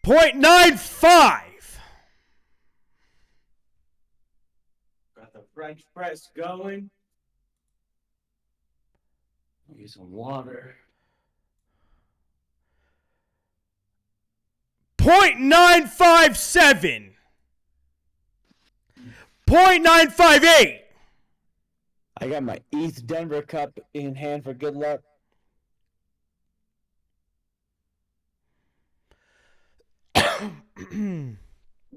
.95. Got the French press going. Use some water. .957. .958. I got my ETH Denver cup in hand for good luck.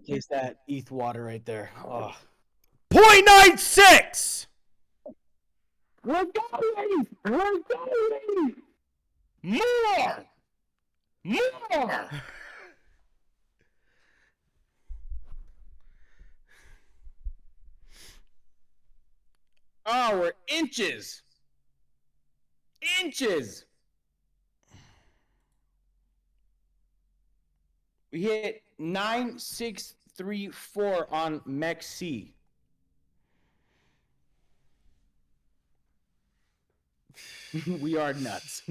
Taste that ETH water right there. Oh. .96. We're going! We're going! More! More! Oh, we're inches! Inches! We hit 9634 on MEXC. We are nuts.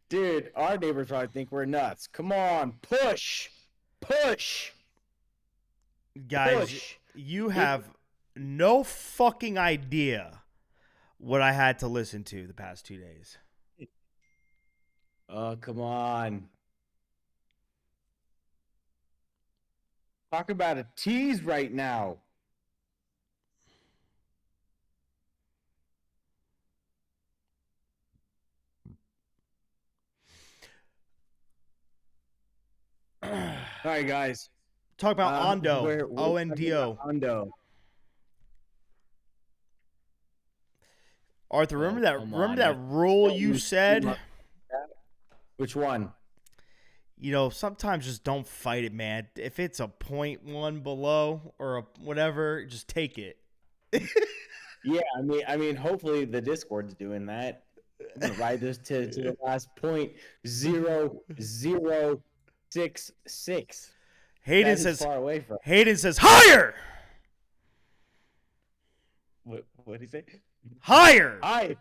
Dude, our neighbors probably think we're nuts. Come on, push! Push! Guys, Push! you have no fucking idea what I had to listen to the past 2 days. Oh, come on. Talk about a tease right now. All right, guys. Talk about Ondo. We're O-N-D-O. Ondo. Arthur, remember come that on. rule you said? Which one? You know, sometimes just don't fight it, man. If it's a .1 below or a whatever, just take it. Yeah, I mean, hopefully the Discord's doing that. I'm gonna ride this to the last .0066. Hayden says far away from. Hayden says higher. What did he say? Higher. Higher.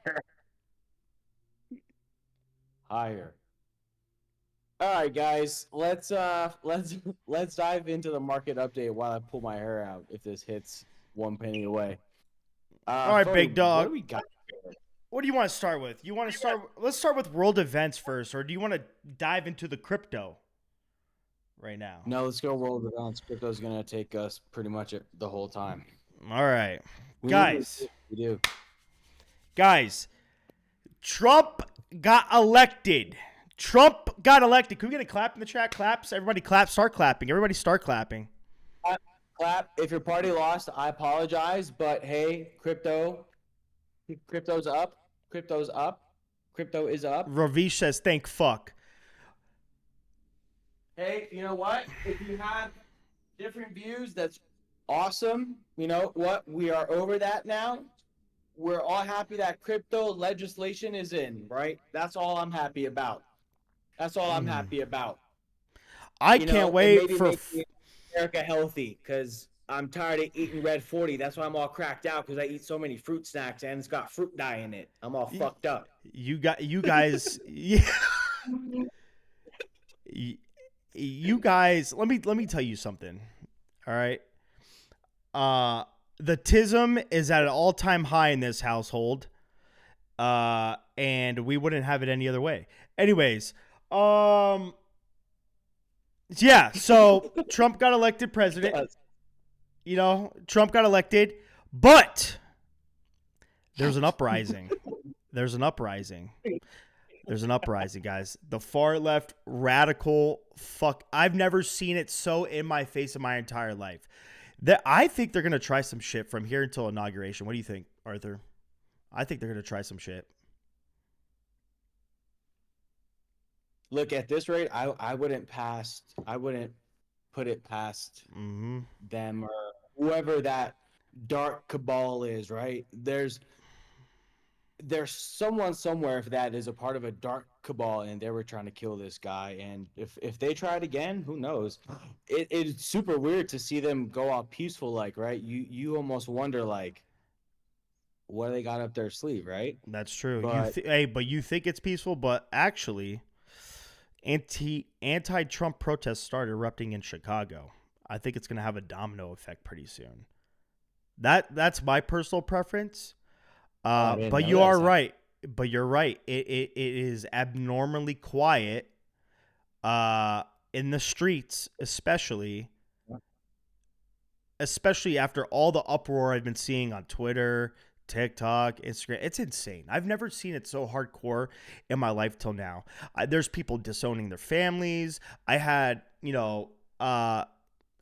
Higher. All right, guys. Let's dive into the market update while I pull my hair out. If this hits 1 penny away. All right, big dog. What do we got? What do you want to start with? You want to start? Let's start with world events first, or do you want to dive into the crypto right now? No, let's go world events. Crypto's gonna take us pretty much the whole time. All right, We guys. do. Guys, Trump got elected. Trump got elected. Can we get a clap in the chat? Claps. Everybody clap. Start clapping. Everybody start clapping. Clap. If your party lost, I apologize, but hey, crypto's up. Crypto's up. Crypto is up. Ravish says, "Thank fuck." Hey, you know what? If you have different views, that's awesome. You know what? We are over that now. We're all happy that crypto legislation is in, right? That's all I'm happy about. That's all I'm happy about. I can't wait for America healthy, because I'm tired of eating Red 40. That's why I'm all cracked out, because I eat so many fruit snacks and it's got fruit dye in it. I'm all fucked up. you guys. Yeah. You guys, let me tell you something. All right. The tism is at an all-time high in this household. And we wouldn't have it any other way. Anyways, yeah, so Trump got elected president. You know, Trump got elected, but there's an uprising. There's an uprising, guys. The far left radical fuck. I've never seen it so in my face in my entire life. I think they're going to try some shit from here until inauguration. What do you think, Arthur? I think they're going to try some shit. Look, at this rate, I wouldn't put it past them or whoever that dark cabal is, right? There's someone somewhere that is a part of a dark cabal, and they were trying to kill this guy. And if they try it again, who knows? It's super weird to see them go all peaceful, like, right? You almost wonder, like, what do they got up their sleeve, right? That's true. But But you think it's peaceful, but actually, anti-Trump protests started erupting in Chicago. I think it's going to have a domino effect pretty soon. That's my personal preference. oh, I didn't But know you that are was happening. right. But you're right. It is abnormally quiet uh, in the streets, especially after all the uproar I've been seeing on Twitter, TikTok, Instagram. It's insane. I've never seen it so hardcore in my life till now. There's people disowning their families. I had, I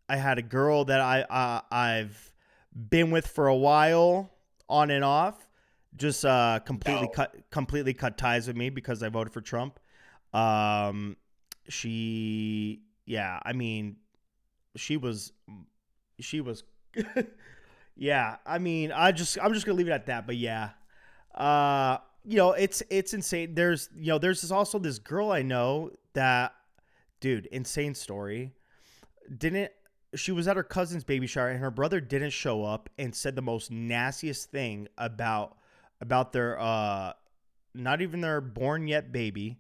had a girl that I've been with for a while, on and off, just No. completely cut ties with me because I voted for Trump. Um, yeah, I mean, she was she was yeah, I mean, I'm just gonna leave it at that. But yeah, it's insane. There's also this girl I know that, dude, insane story. Didn't She was at her cousin's baby shower and her brother didn't show up and said the most nastiest thing about their not even their born yet baby.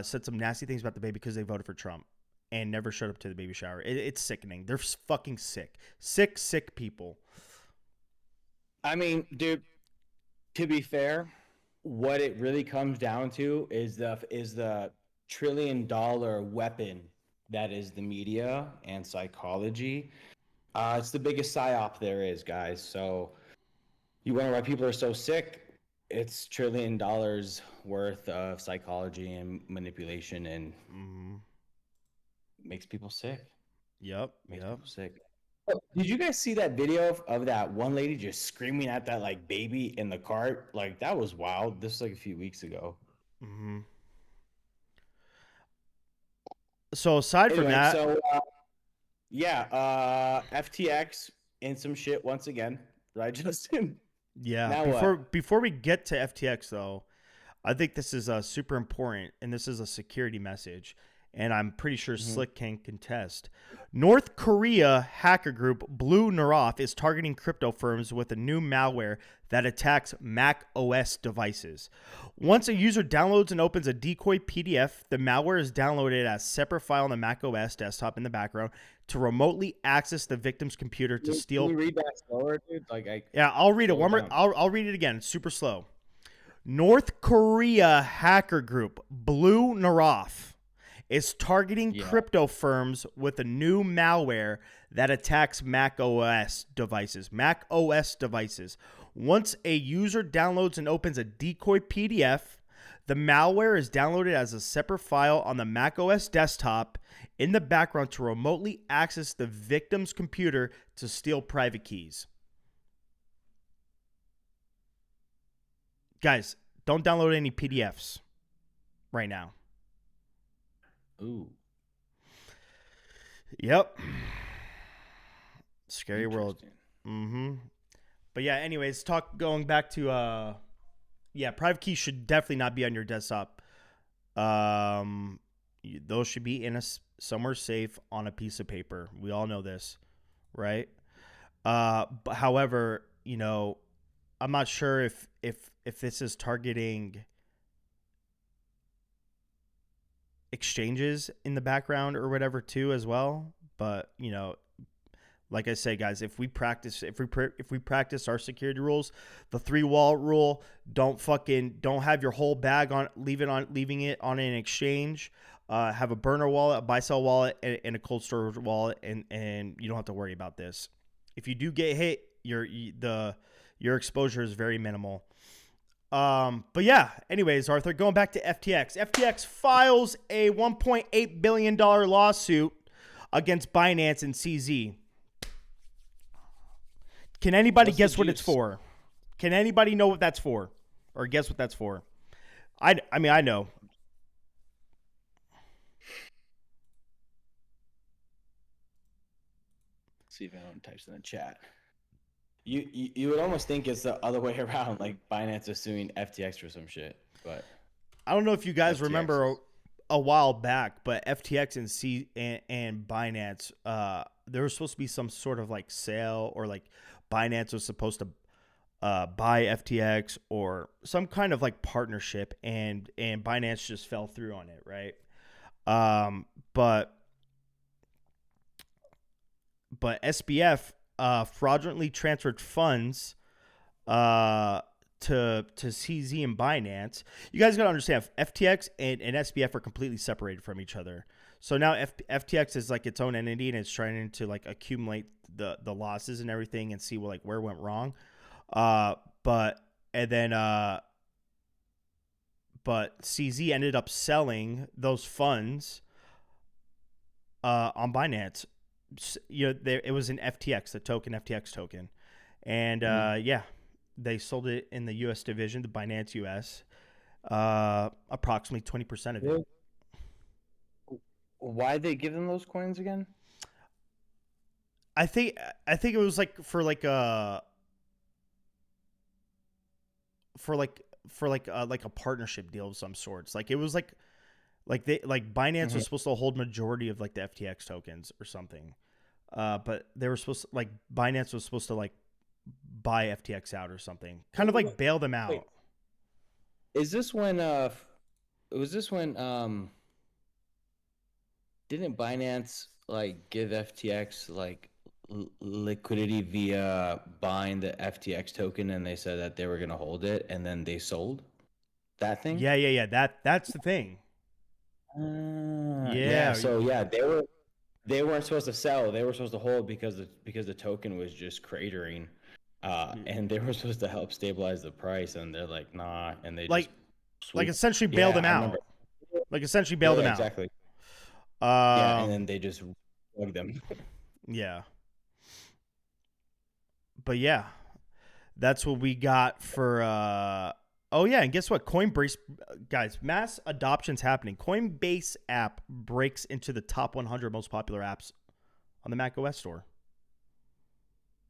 Said some nasty things about the baby because they voted for Trump and never showed up to the baby shower. It's sickening. They're fucking sick people. I mean, dude, to be fair, what it really comes down to is the $1 trillion weapon that is the media and psychology. It's the biggest psyop there is, guys. So you wonder why people are so sick. It's $1 trillion worth of psychology and manipulation, and Mm-hmm. makes people sick. Yep. Makes Yep. people sick. Oh, did you guys see that video of that one lady just screaming at that like baby in the cart? Like that was wild. This was like a few weeks ago. Mm-hmm. So aside from Anyway, that, so yeah, FTX in some shit once again, right, Justin? yeah. Now Before what? before we get to FTX though, I think this is super important, and this is a security message, and I'm pretty sure Mhm. Slick can contest. North Korea hacker group Blue Naroth is targeting crypto firms with a new malware that attacks Mac OS devices. Once a user downloads and opens a decoy PDF, the malware is downloaded as a separate file on the Mac OS desktop in the background to remotely access the victim's computer to Can steal. you read that slower, dude? Like I Yeah, I'll read it slow it one more. down. I'll read it again. It's super slow. North Korea hacker group Blue Naroth is targeting Yeah. crypto firms with a new malware that attacks Mac OS devices. Mac OS devices. Once a user downloads and opens a decoy PDF, the malware is downloaded as a separate file on the Mac OS desktop in the background to remotely access the victim's computer to steal private keys. Guys, don't download any PDFs right now. Ooh, Yep. Scary world. interesting. Mm-hmm. But yeah, anyways, going back to yeah, private keys should definitely not be on your desktop. Those should be in somewhere safe on a piece of paper. We all know this, right? But however, I'm not sure if this is targeting exchanges in the background or whatever too as well. But like I say, guys, if we practice our security rules, the 3-wall rule, don't have your whole bag leaving it on an exchange. Have a burner wallet, a buy sell wallet, and a cold storage wallet, and you don't have to worry about this. If you do get hit, your exposure is very minimal. But yeah, anyways, Arthur, going back to FTX. FTX files a $1.8 billion lawsuit against Binance and CZ. Can anybody What's the guess what it's juice? for? Can anybody know what that's for? Or guess what that's for? I mean, I know. See if anyone types in the chat. You would almost think it's the other way around, like Binance is suing FTX for some shit, but I don't know if you guys FTX remember is. a while back, but FTX and Binance, there was supposed to be some sort of like sale, or like Binance was supposed to buy FTX or some kind of like partnership, and Binance just fell through on it, right? But SBF fraudulently transferred funds to CZ and Binance. You guys got to understand, FTX and SBF are completely separated from each other. So now FTX is like its own entity, and it's trying to like accumulate the losses and everything and see like where it went wrong. But CZ ended up selling those funds on Binance. It was an FTX, the token, FTX token, and they sold it in the U.S. division, the Binance US, approximately 20% of it. Why'd they give them those coins again? I think it was like for a partnership deal of some sorts. Like it was like Binance was supposed to hold majority of like the FTX tokens or something. But they were supposed to, like, Binance was supposed to like buy FTX out or something, kind of like bail them out. Wait. Is this when didn't Binance like give FTX like liquidity via buying the FTX token, and they said that they were gonna hold it, and then they sold that thing? Yeah. That's the thing. Yeah. So yeah, they weren't supposed to sell. They were supposed to hold because the token was just cratering, and they were supposed to help stabilize the price, and they're like, nah, and they like just essentially bailed them out. Like essentially bailed them out. Exactly. Yeah, and then they just plugged them. Yeah. But yeah, that's what we got for. Oh yeah, and guess what? Coinbase, guys, mass adoption's happening. Coinbase app breaks into the top 100 most popular apps on the Mac OS store.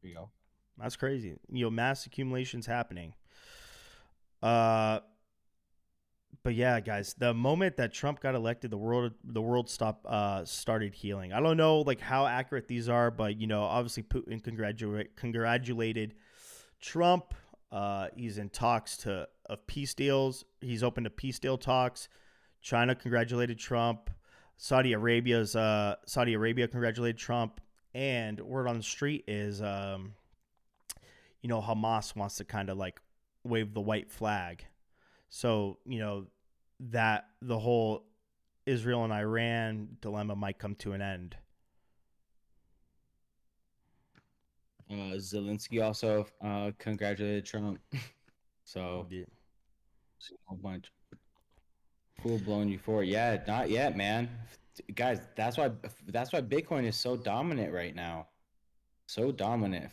There you go. That's crazy. Mass accumulation's happening. But yeah, guys, the moment that Trump got elected, the world started healing. I don't know like how accurate these are, but obviously Putin congratulated Trump. He's in talks of peace deals. He's open to peace deal talks. China congratulated Trump. Saudi Arabia congratulated Trump. And word on the street is, Hamas wants to kind of like wave the white flag. So, that the whole Israel and Iran dilemma might come to an end. Zelensky also congratulated Trump. So, yeah. A bunch full-blown euphoria. Yeah, not yet, man. Guys, that's why Bitcoin is so dominant right now. So dominant.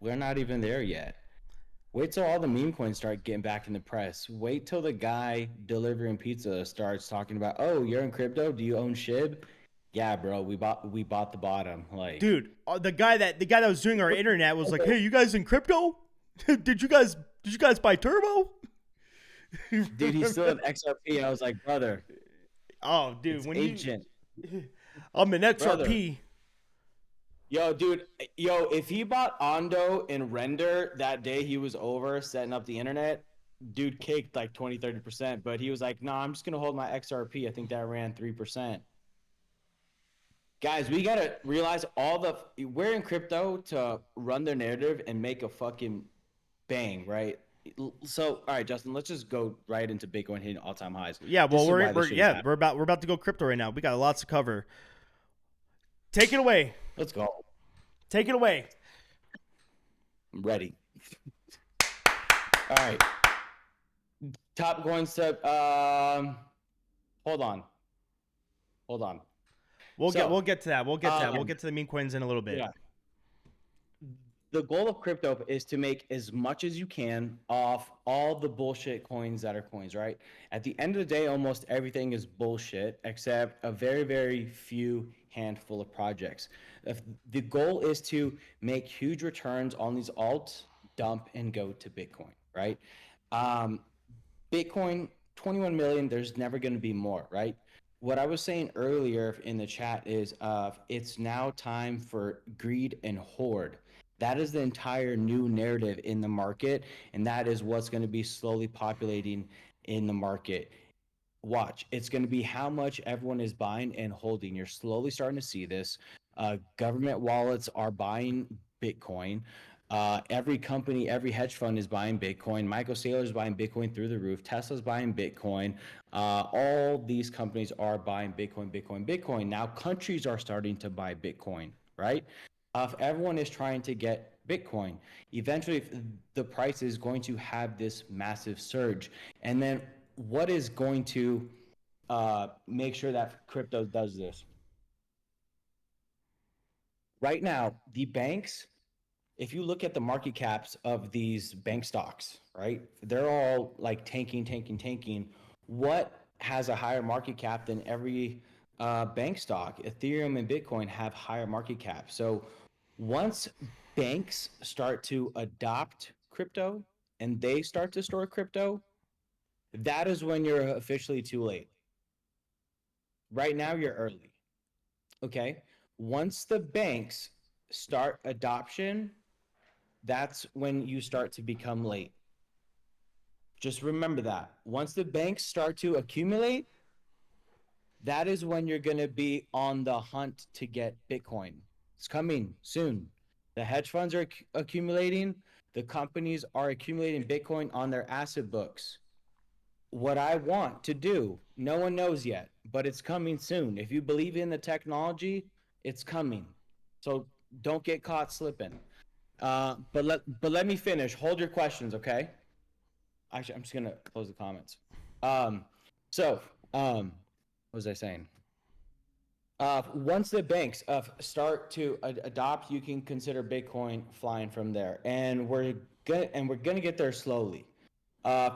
We're not even there yet. Wait till all the meme coins start getting back in the press. Wait till the guy delivering pizza starts talking about, "Oh, you're in crypto? Do you own SHIB?" Yeah, bro, we bought the bottom. Like, dude, the guy that was doing our internet was like, "Hey, you guys in crypto? Did you guys buy Turbo?" Dude, he's still in XRP. I was like, brother. Oh, dude, it's ancient. I'm an XRP. Brother. Yo, dude, if he bought Ondo and Render that day he was over setting up the internet, dude caked like 20-30%. But he was like, "Nah, I'm just gonna hold my XRP. I think that ran 3%." Guys, we gotta realize we're in crypto to run their narrative and make a fucking bang, right? So, all right, Justin, let's just go right into Bitcoin hitting all-time highs. Yeah, well, we're about to go crypto right now. We got lots to cover. Take it away. Let's go. Take it away. I'm ready. All right. Top coins to hold on. We'll get to that. We'll get to the meme coins in a little bit. Yeah. The goal of crypto is to make as much as you can off all the bullshit coins that are coins, right? At the end of the day, almost everything is bullshit except a very, very few handful of projects. The goal is to make huge returns on these alts, dump, and go to Bitcoin, right? Bitcoin, 21 million, there's never going to be more, right? what I was saying earlier in the chat is it's now time for greed and hoard. That is the entire new narrative in the market, and that is what's going to be slowly populating in the market. Watch, it's going to be how much everyone is buying and holding. You're slowly starting to see this. Government wallets are buying Bitcoin. Every company, every hedge fund is buying Bitcoin. Michael Saylor is buying Bitcoin through the roof. Tesla's buying Bitcoin. All these companies are buying Bitcoin, Bitcoin, Bitcoin. Now countries are starting to buy Bitcoin, right? If everyone is trying to get Bitcoin, eventually the price is going to have this massive surge. And then what is going to make sure that crypto does this? Right now, the banks, if you look at the market caps of these bank stocks, right, they're all like tanking, tanking, tanking. What has a higher market cap than every bank stock? Ethereum and Bitcoin have higher market cap. So once banks start to adopt crypto and they start to store crypto, that is when you're officially too late. Right now, you're early. Okay. Once the banks start adoption, that's when you start to become late. Just remember that. Once the banks start to accumulate, that is when you're going to be on the hunt to get Bitcoin. It's coming soon. The hedge funds are accumulating, the companies are accumulating Bitcoin on their asset books. What I want to do, no one knows yet, but it's coming soon. If you believe in the technology, it's coming. So don't get caught slipping. But let me finish. Hold your questions, okay? Actually, I'm just gonna close the comments. Um, so what was I saying? Once the banks start to adopt, you can consider Bitcoin flying from there, and we're gonna get there slowly.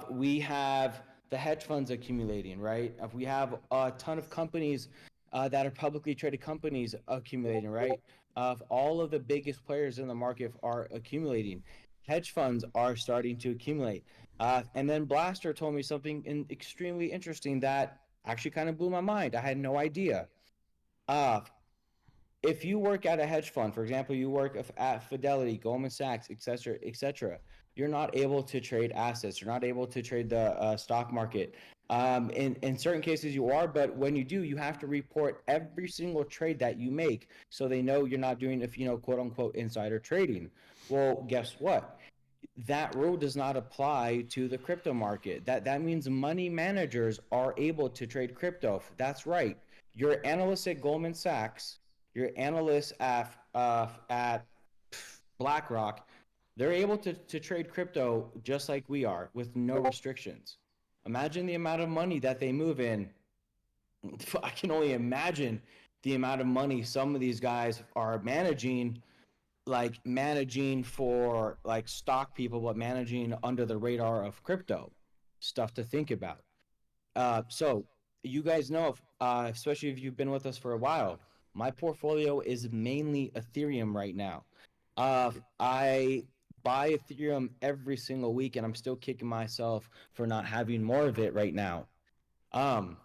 We have the hedge funds accumulating, right? We have a ton of companies that are publicly traded companies accumulating, right? All of the biggest players in the market are accumulating. Hedge funds are starting to accumulate. And then Blaster told me something extremely interesting that actually kind of blew my mind. I had no idea. Uh, if you work at a hedge fund, for example, you work at Fidelity, Goldman Sachs, etc., you're not able to trade assets. You're not able to trade the stock market. In certain cases, you are, but when you do, you have to report every single trade that you make, so they know you're not doing, if quote unquote, insider trading. Well, guess what? That rule does not apply to the crypto market. That means money managers are able to trade crypto. That's right. Your analyst at Goldman Sachs, your analysts at BlackRock, they're able to trade crypto just like we are with no restrictions. Imagine the amount of money that they move in. I can only imagine the amount of money some of these guys are managing, like managing for like stock people, but managing under the radar of crypto. Stuff to think about. So you guys know, especially if you've been with us for a while, my portfolio is mainly Ethereum right now. I buy Ethereum every single week, and I'm still kicking myself for not having more of it right now. Um,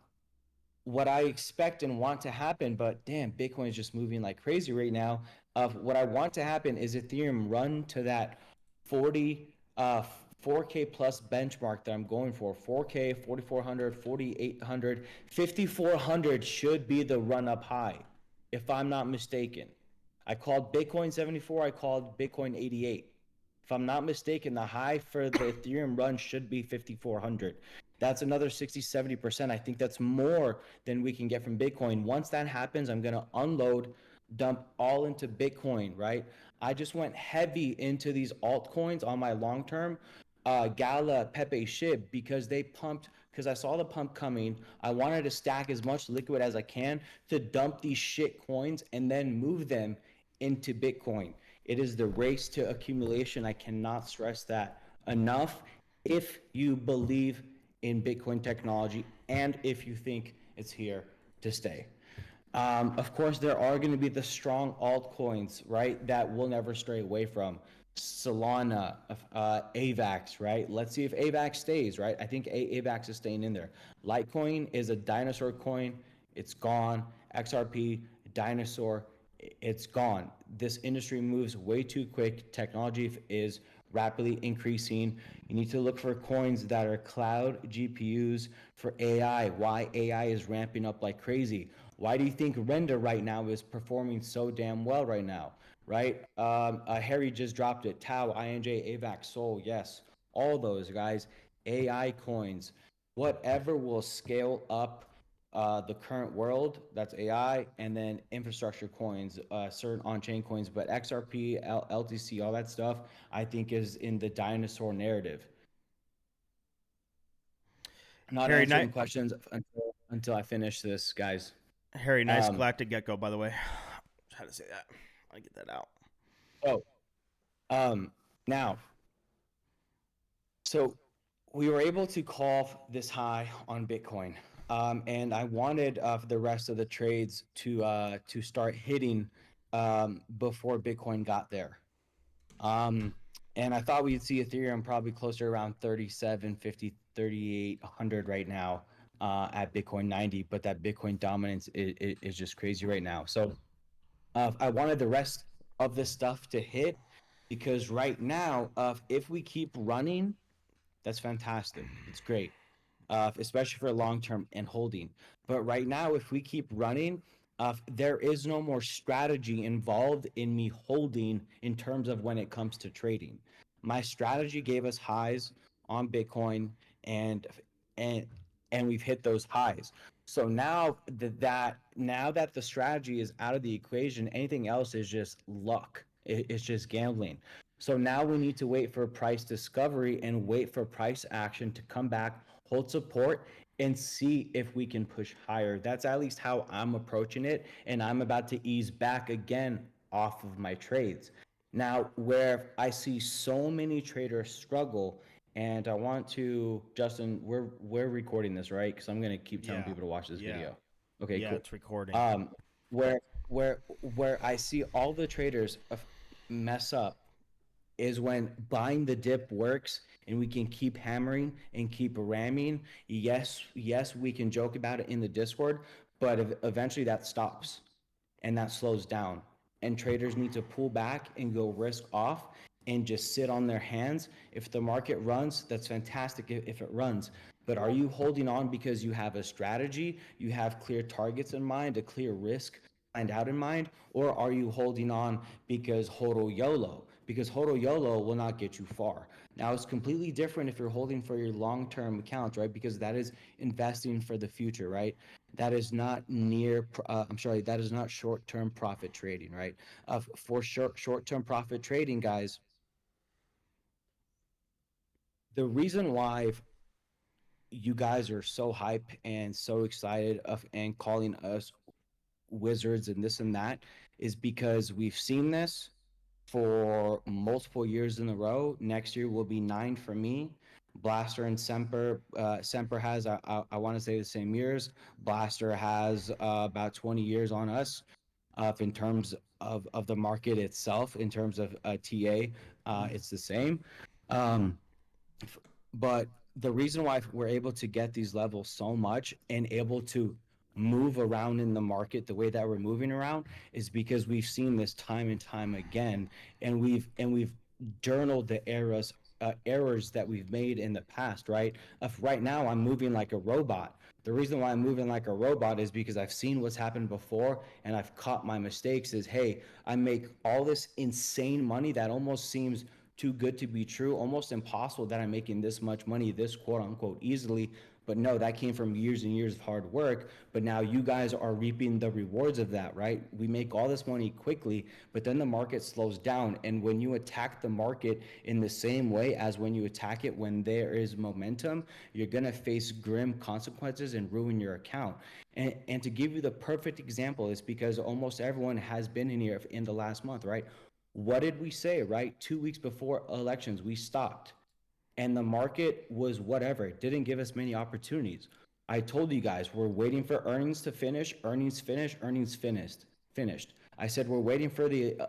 what I expect and want to happen, but damn, Bitcoin is just moving like crazy right now. Of what I want to happen is Ethereum run to that 40 4K plus benchmark that I'm going for. 4K, 4400, 4800, 5400 should be the run up high, if I'm not mistaken. I called Bitcoin 74, I called Bitcoin 88. If I'm not mistaken, the high for the Ethereum run should be 5400. That's another 60-70%. I think that's more than we can get from Bitcoin. Once that happens, I'm going to unload, dump all into Bitcoin, right? I just went heavy into these altcoins on my long term, Gala, Pepe, Shib, because they pumped, because I saw the pump coming. I wanted to stack as much liquid as I can to dump these shit coins and then move them into Bitcoin. It is the race to accumulation. I cannot stress that enough. If you believe in Bitcoin technology and if you think it's here to stay. Of course, there are going to be the strong altcoins, right, that we'll never stray away from. Solana, AVAX, right? Let's see if AVAX stays, right? I think AVAX is staying in there. Litecoin is a dinosaur coin. It's gone. XRP, dinosaur, it's gone. This industry moves way too quick. Technology is rapidly increasing. You need to look for coins that are cloud GPUs for AI. Why AI is ramping up like crazy? Why do you think Render right now is performing so damn well right now? Right? Harry just dropped it. Tau, INJ, AVAX, Sol, yes. All those guys. AI coins, whatever will scale up the current world, that's AI, and then infrastructure coins, certain on-chain coins, but XRP, LTC, all that stuff, I think is in the dinosaur narrative. Not Harry, answering questions until I finish this, guys. Harry, nice Um, Galactic Gecko, by the way. How to say that? I get that out. so, now, so we were able to call this high on Bitcoin, and I wanted the rest of the trades to start hitting before Bitcoin got there. And I thought we'd see Ethereum probably closer around 3750, 3800 right now at Bitcoin 90, but that Bitcoin dominance is just crazy right now. So I wanted the rest of this stuff to hit because right now, if we keep running, that's fantastic. It's great, especially for long term and holding. But right now, if we keep running, there is no more strategy involved in me holding in terms of when it comes to trading. My strategy gave us highs on Bitcoin, and and and we've hit those highs. So now that the strategy is out of the equation, anything else is just luck. It's just gambling. So now we need to wait for price discovery and wait for price action to come back, hold support, and see if we can push higher. That's at least how I'm approaching it. And I'm about to ease back again off of my trades. Now, where I see so many traders struggle, and I want to, Justin, we're recording this, right? Because I'm gonna keep telling Yeah. people to watch this Yeah. video. Okay, Yeah, cool. it's recording. Where where I see all the traders mess up is when buying the dip works and we can keep hammering and keep ramming. Yes, we can joke about it in the Discord, but eventually that stops and that slows down. And traders need to pull back and go risk off and just sit on their hands. If the market runs, that's fantastic if it runs. But are you holding on because you have a strategy, you have clear targets in mind, a clear risk planned out in mind, or are you holding on because HODL YOLO? Because HODL YOLO will not get you far. Now, it's completely different if you're holding for your long-term accounts, right? Because that is investing for the future, right? That is not that is not short-term profit trading, right? For short-term profit trading, guys, the reason why you guys are so hype and so excited of and calling us wizards and this and that is because we've seen this for multiple years in a row. Next year will be 9 for me. Blaster and Semper. Semper has, want to say, the same years. Blaster has about 20 years on us in terms of the market itself. In terms of TA, it's the same. Um, but the reason why we're able to get these levels so much and able to move around in the market the way that we're moving around is because we've seen this time and time again, and we've journaled the errors that we've made in the past, right? Right now I'm moving like a robot. The reason why I'm moving like a robot is because I've seen what's happened before and I've caught my mistakes. Is, hey, I make all this insane money that almost seems too good to be true, almost impossible that I'm making this much money, this quote unquote easily. But no, that came from years and years of hard work. But now you guys are reaping the rewards of that, right? We make all this money quickly, but then the market slows down. And when you attack the market in the same way as when you attack it when there is momentum, you're going to face grim consequences and ruin your account. And to give you the perfect example is because almost everyone has been in here in the last month, right? What did we say, right? 2 weeks before elections, we stopped. And the market was whatever. It didn't give us many opportunities. I told you guys, we're waiting for earnings to finish. Earnings finished. Earnings finished. I said, we're waiting for the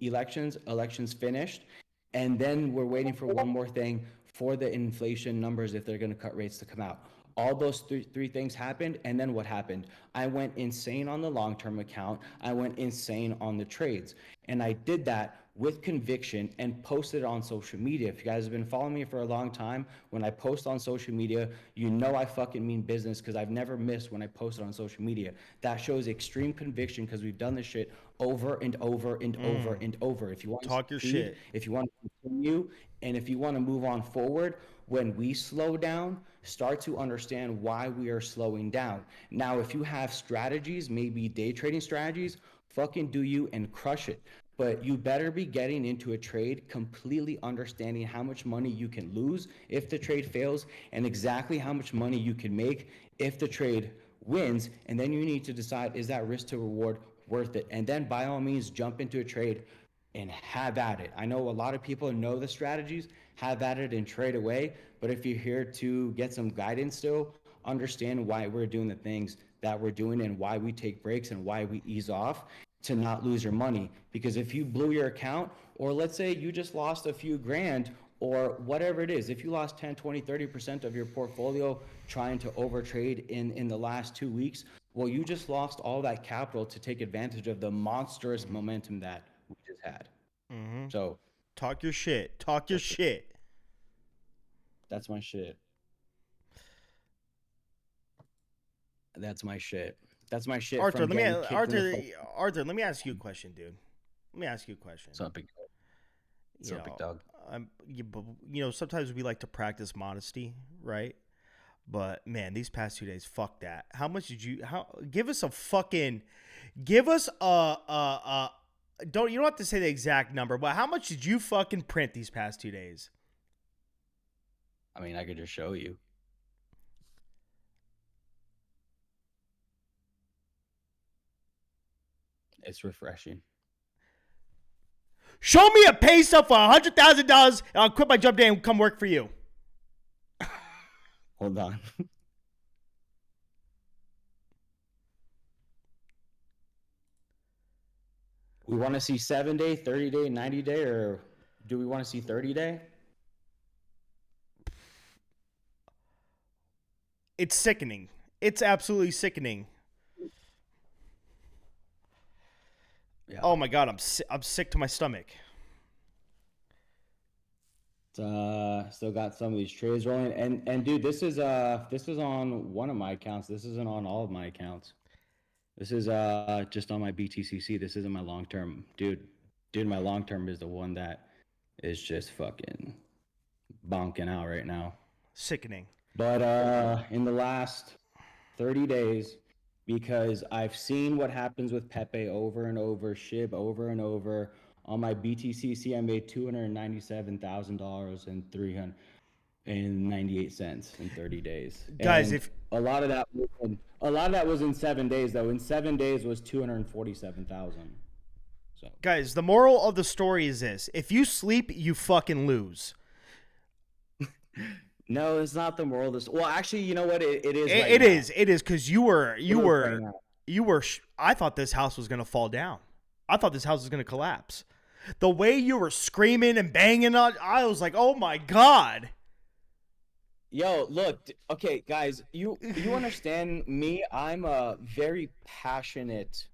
elections. Elections finished. And then we're waiting for one more thing for the inflation numbers if they're going to cut rates to come out. all those three things happened, and then what happened? I went insane on the long-term account. I went insane on the trades, and I did that with conviction and posted it on social media. If you guys have been following me for a long time, when I post on social media, you know I fucking mean business, because I've never missed when I post it on social media. That shows extreme conviction, because we've done this shit over and over and over and over. If you want Talk to your succeed, shit. if you want to continue, and if you want to move on forward, when we slow down, start to understand why we are slowing down. Now, if you have strategies, maybe day trading strategies, fucking do you and crush it. But you better be getting into a trade completely understanding how much money you can lose if the trade fails, and exactly how much money you can make if the trade wins. And then you need to decide, is that risk to reward worth it? And then by all means, jump into a trade and have at it. I know a lot of people know the strategies, have at it and trade away. But if you're here to get some guidance still, understand why we're doing the things that we're doing, and why we take breaks, and why we ease off, to not lose your money. Because if you blew your account, or let's say you just lost a few grand, or whatever it is, if you lost 10, 20, 30% of your portfolio trying to overtrade in the last 2 weeks, well, you just lost all that capital to take advantage of the monstrous momentum that we just had. So Talk your shit. Talk your shit. that's my shit. That's my shit. That's my shit. Arthur, from let me getting kicked in the Arthur, let me ask you a question, dude. Let me ask you a question. What's up, big dog? What's up, big dog? Sometimes we like to practice modesty, right? But man, these past 2 days, fuck that. How much did you? Give us a don't, you don't have to say the exact number, but how much did you fucking print these past 2 days? I mean, I could just show you. It's refreshing. Show me a pay stub for $100,000, and I'll quit my job day and come work for you. Hold on. We want to see 7-day, 30-day, 90-day, or do we want to see 30-day? It's sickening. It's absolutely sickening. Yeah. Oh my god, I'm sick to my stomach. Still got some of these trades rolling, and dude, this is on one of my accounts. This isn't on all of my accounts. This is just on my BTCC. This isn't my long term, dude. My long term is the one that is just fucking bonking out right now. Sickening. But in the last 30 days, because I've seen what happens with Pepe over and over, SHIB over and over. On my BTCC, I made $297,000 and 398 cents in 30 days. Guys, And if a lot of that was in 7 days, though. In 7 days was 247,000. So guys, the moral of the story is this: if you sleep, you fucking lose. no, it's not the moral of this. Well, actually, you know what? It is. It is because you were. now. I thought this house was gonna fall down. I thought this house was gonna collapse. The way you were screaming and banging on, I was like, oh my god. Yo, look, okay, guys, you understand me? I'm a very passionate,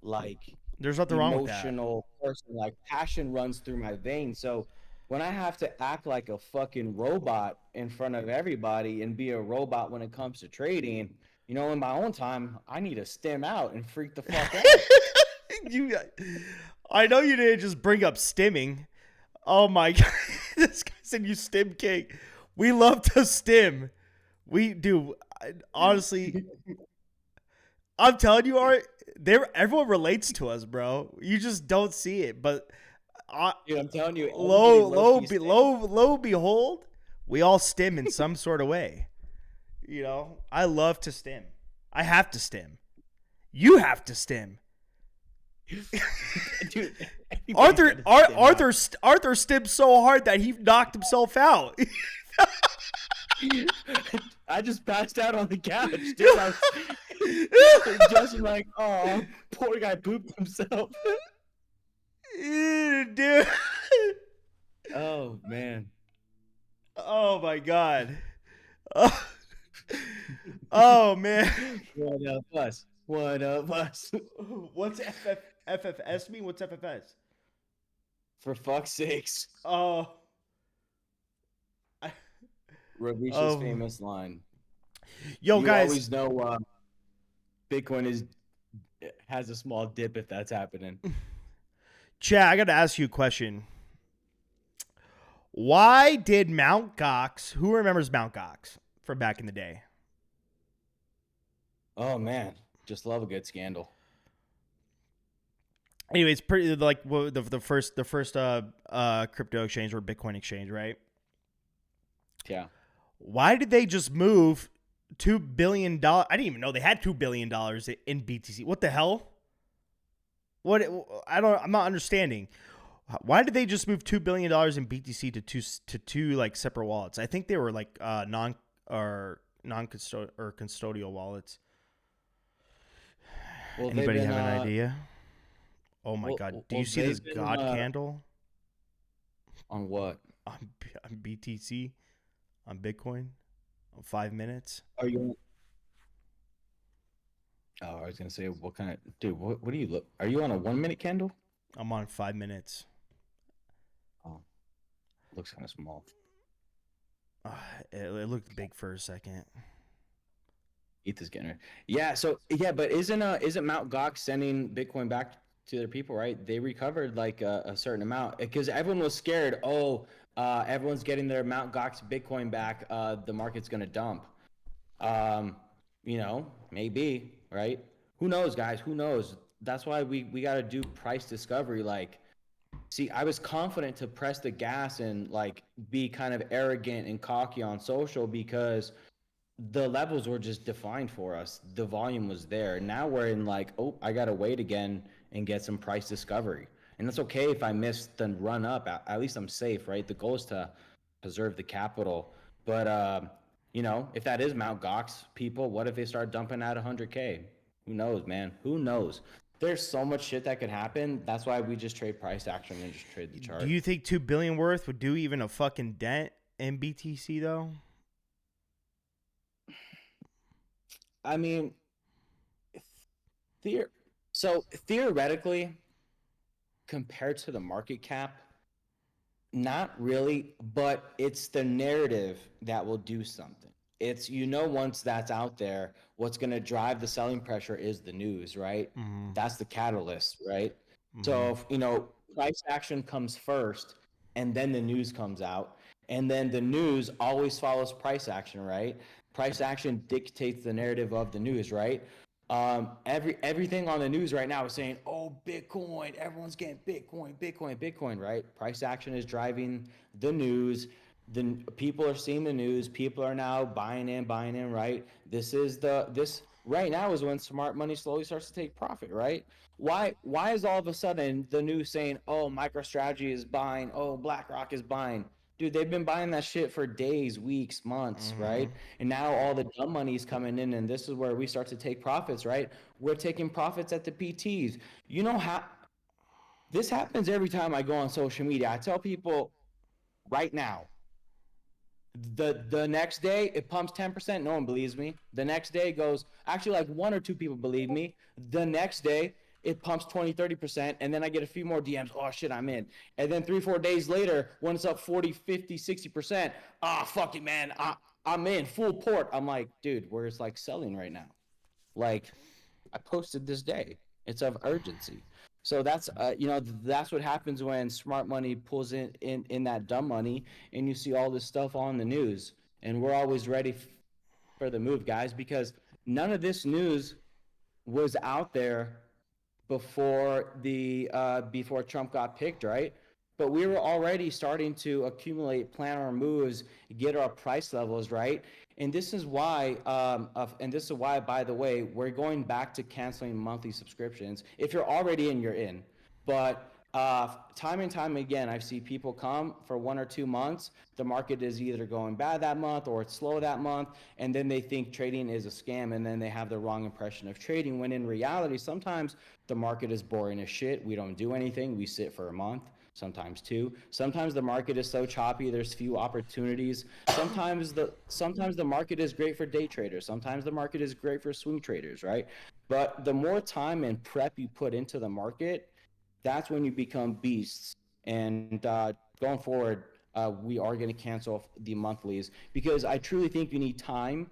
like, There's nothing wrong with that. emotional person. Like, passion runs through my veins. So when I have to act like a fucking robot in front of everybody and be a robot when it comes to trading, you know, in my own time, I need to stem out and freak the fuck out. I know you didn't just bring up stimming. Oh my god, this guy said you stim king. We love to stim. We do. Honestly, I'm telling you, Art. Everyone relates to us, bro. You just don't see it, but Dude, I'm telling you, lo behold, we all stim in some sort of way. You know, I love to stim. I have to stim. You have to stim. Dude, Arthur stimmed so hard that he knocked himself out. I just passed out on the couch, dude. I was just like, oh, poor guy pooped himself. Dude. Oh man. Oh my god. Oh man. One of us. One of us. What's FFS mean? What's FFS? For fuck's sakes. Oh. I- Ravisha's Oh. famous line. Yo, You guys. always know Bitcoin has a small dip if that's happening. Chad, I got to ask you a question. Why did Mount Gox, who remembers Mount Gox from back in the day? Oh man, just love a good scandal. Anyway, it's pretty like the first crypto exchange or Bitcoin exchange, right? Yeah. Why did they just move $2 billion? I didn't even know they had $2 billion in BTC. What the hell? I'm not understanding. Why did they just move $2 billion in BTC to two like separate wallets? I think they were like non custodial wallets. Well, Anybody have an idea? Oh my god! Do you see they've this been, God candle on what? on BTC, on Bitcoin, on 5 minutes? Are you? Oh, I was gonna say, what kind of dude? What do you look? Are you on a 1 minute candle? I'm on 5 minutes. Oh, looks kind of small. It looked big for a second. ETH is getting. Yeah. So yeah, but isn't Mount Gox sending Bitcoin back to their people? Right? They recovered like a certain amount because everyone was scared. Oh, everyone's getting their Mount Gox Bitcoin back. The market's gonna dump. Maybe, right? Who knows, guys? Who knows? That's why we got to do price discovery. Like, see, I was confident to press the gas and like be kind of arrogant and cocky on social because the levels were just defined for us. The volume was there. Now we're in like, oh, I got to wait again and get some price discovery. And that's okay if I miss the run up. At least I'm safe, right? The goal is to preserve the capital. But if that is Mount Gox people, what if they start dumping at 100K? Who knows, man? Who knows? There's so much shit that could happen. That's why we just trade price action and just trade the chart. Do you think 2 billion worth would do even a fucking dent in BTC though? I mean, theoretically, compared to the market cap, not really, but it's the narrative that will do something. It's once that's out there, what's going to drive the selling pressure is the news, right? Mm-hmm. That's the catalyst, right? Mm-hmm. So price action comes first, and then the news comes out, and then the news always follows price action, right? Price action dictates the narrative of the news, right? Everything on the news right now is saying, oh, Bitcoin, everyone's getting Bitcoin, right? Price action is driving the news. The people are seeing the news. People are now buying in, right? This right now is when smart money slowly starts to take profit, right? Why is all of a sudden the news saying, oh, MicroStrategy is buying, oh, BlackRock is buying? Dude, they've been buying that shit for days, weeks, months, Mm-hmm. right? And now all the dumb money's coming in, and this is where we start to take profits, right? We're taking profits at the PTs. You know how this happens every time I go on social media. I tell people right now, the next day it pumps 10%. No one believes me. The next day goes, actually like one or two people believe me. The next day it pumps 20-30%, and then I get a few more DMs. Oh shit, I'm in. And then 3-4 days later, when it's up 40-50-60%, fuck it, man, I'm in full port. I'm like, dude, where it's like selling right now. Like, I posted this day. It's of urgency. So that's that's what happens when smart money pulls in that dumb money, and you see all this stuff on the news, and we're always ready for the move, guys, because none of this news was out there before before Trump got picked, right? But we were already starting to accumulate, plan our moves, get our price levels right. And this is why, by the way, we're going back to canceling monthly subscriptions. If you're already in, you're in. But time and time again, I've seen people come for 1 or 2 months. The market is either going bad that month or it's slow that month, and then they think trading is a scam, and then they have the wrong impression of trading. When in reality, sometimes the market is boring as shit. We don't do anything. We sit for a month. sometimes two. Sometimes the market is so choppy, there's few opportunities. Sometimes the market is great for day traders. Sometimes the market is great for swing traders, right? But the more time and prep you put into the market, that's when you become beasts. And going forward, we are going to cancel the monthlies because I truly think you need time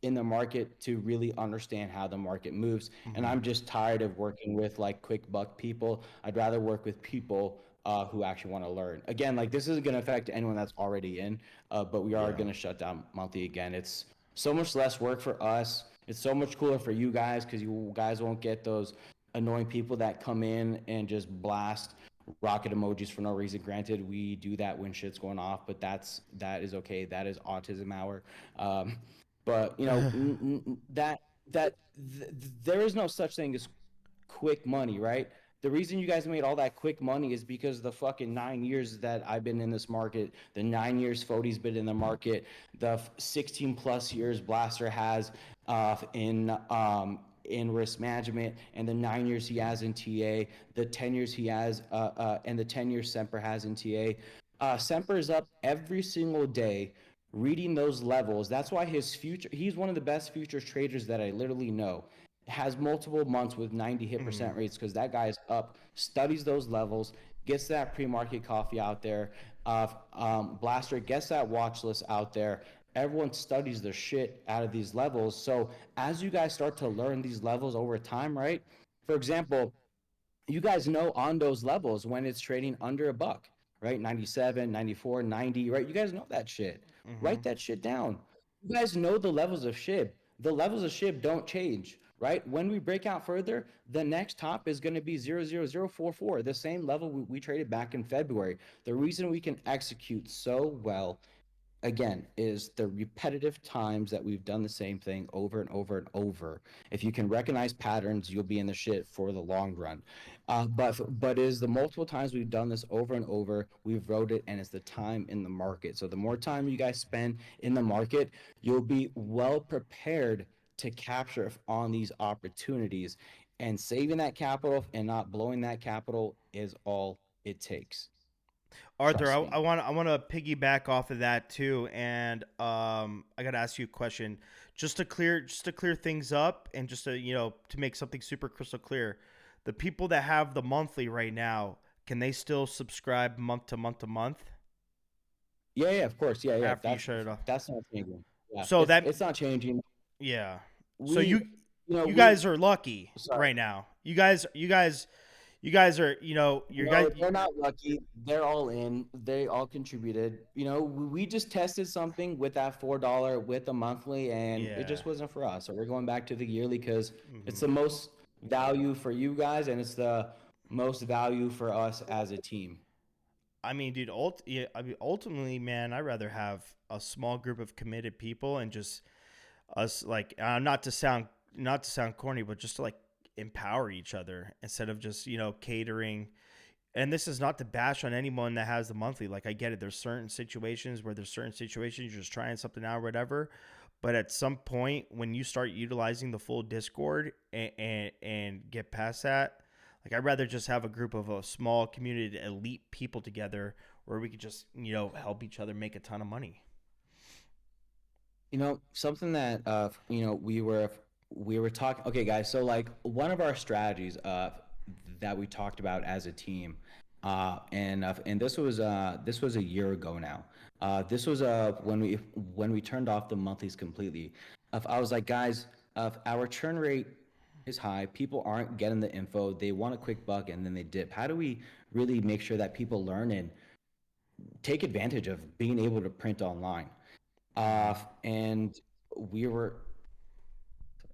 in the market to really understand how the market moves. And I'm just tired of working with like quick buck people. I'd rather work with people who actually want to learn. Again, like this isn't going to affect anyone that's already in, but we are Yeah. going to shut down monthly again. It's so much less work for us. It's so much cooler for you guys because you guys won't get those annoying people that come in and just blast rocket emojis for no reason. Granted, we do that when shit's going off, but that is okay. That is autism hour. But you know there is no such thing as quick money, right? The reason you guys made all that quick money is because the fucking 9 years that I've been in this market, the 9 years Fody's been in the market, the 16 plus years Blaster has in risk management, and the 9 years he has in TA, the 10 years he has, and the 10 years Semper has in TA. Semper is up every single day reading those levels. That's why he's one of the best futures traders that I literally know. Has multiple months with 90 hit percent rates because that guy's up, studies those levels, gets that pre-market coffee out there. Blaster gets that watch list out there. Everyone studies the shit out of these levels. So as you guys start to learn these levels over time, right? For example, you guys know on those levels when it's trading under a buck, right? 97, 94, 90, right? You guys know that shit. Write that shit down. You guys know the levels of SHIB. The levels of SHIB don't change, right? When we break out further, the next top is going to be 00044, the same level we traded back in February. The reason we can execute so well again is the repetitive times that we've done the same thing over and over and over. If you can recognize patterns, you'll be in the shit for the long run. But is the multiple times we've done this over and over, we've wrote it, and it's the time in the market. So the more time you guys spend in the market, you'll be well prepared to capture on these opportunities, and saving that capital and not blowing that capital is all it takes. Arthur, Trust me. I want to piggyback off of that too, and I got to ask you a question, just to clear things up, and just to to make something super crystal clear. The people that have the monthly right now, can they still subscribe month to month to month Yeah, of course. Yeah. after you shut it off? That's not changing. Yeah, So that it's not changing. yeah. So We, you know, you we guys are lucky sorry. right now. You guys are you guys. No, they're not lucky. They're all in. They all contributed. You know, we just tested something with that $4 with the monthly, and it Yeah. just wasn't for us. So we're going back to the yearly because it's Mhm. the most value for you guys, and it's the most value for us as a team. I mean, dude, I mean, ultimately, man, I'd rather have a small group of committed people and just us, like, not to sound corny, but just to like empower each other instead of just catering. And this is not to bash on anyone that has the monthly. Like, I get it. There's certain situations where you're just trying something out or whatever. But at some point, when you start utilizing the full Discord and get past that, like, I'd rather just have a group of a small community, elite people together where we could just, help each other make a ton of money. You know, something that we were talking. Okay, guys. So like one of our strategies that we talked about as a team, and this was a year ago now. This was when we turned off the monthlies completely. I was like, guys, our churn rate is high. People aren't getting the info. They want a quick buck and then they dip. How do we really make sure that people learn and take advantage of being able to print online? And we were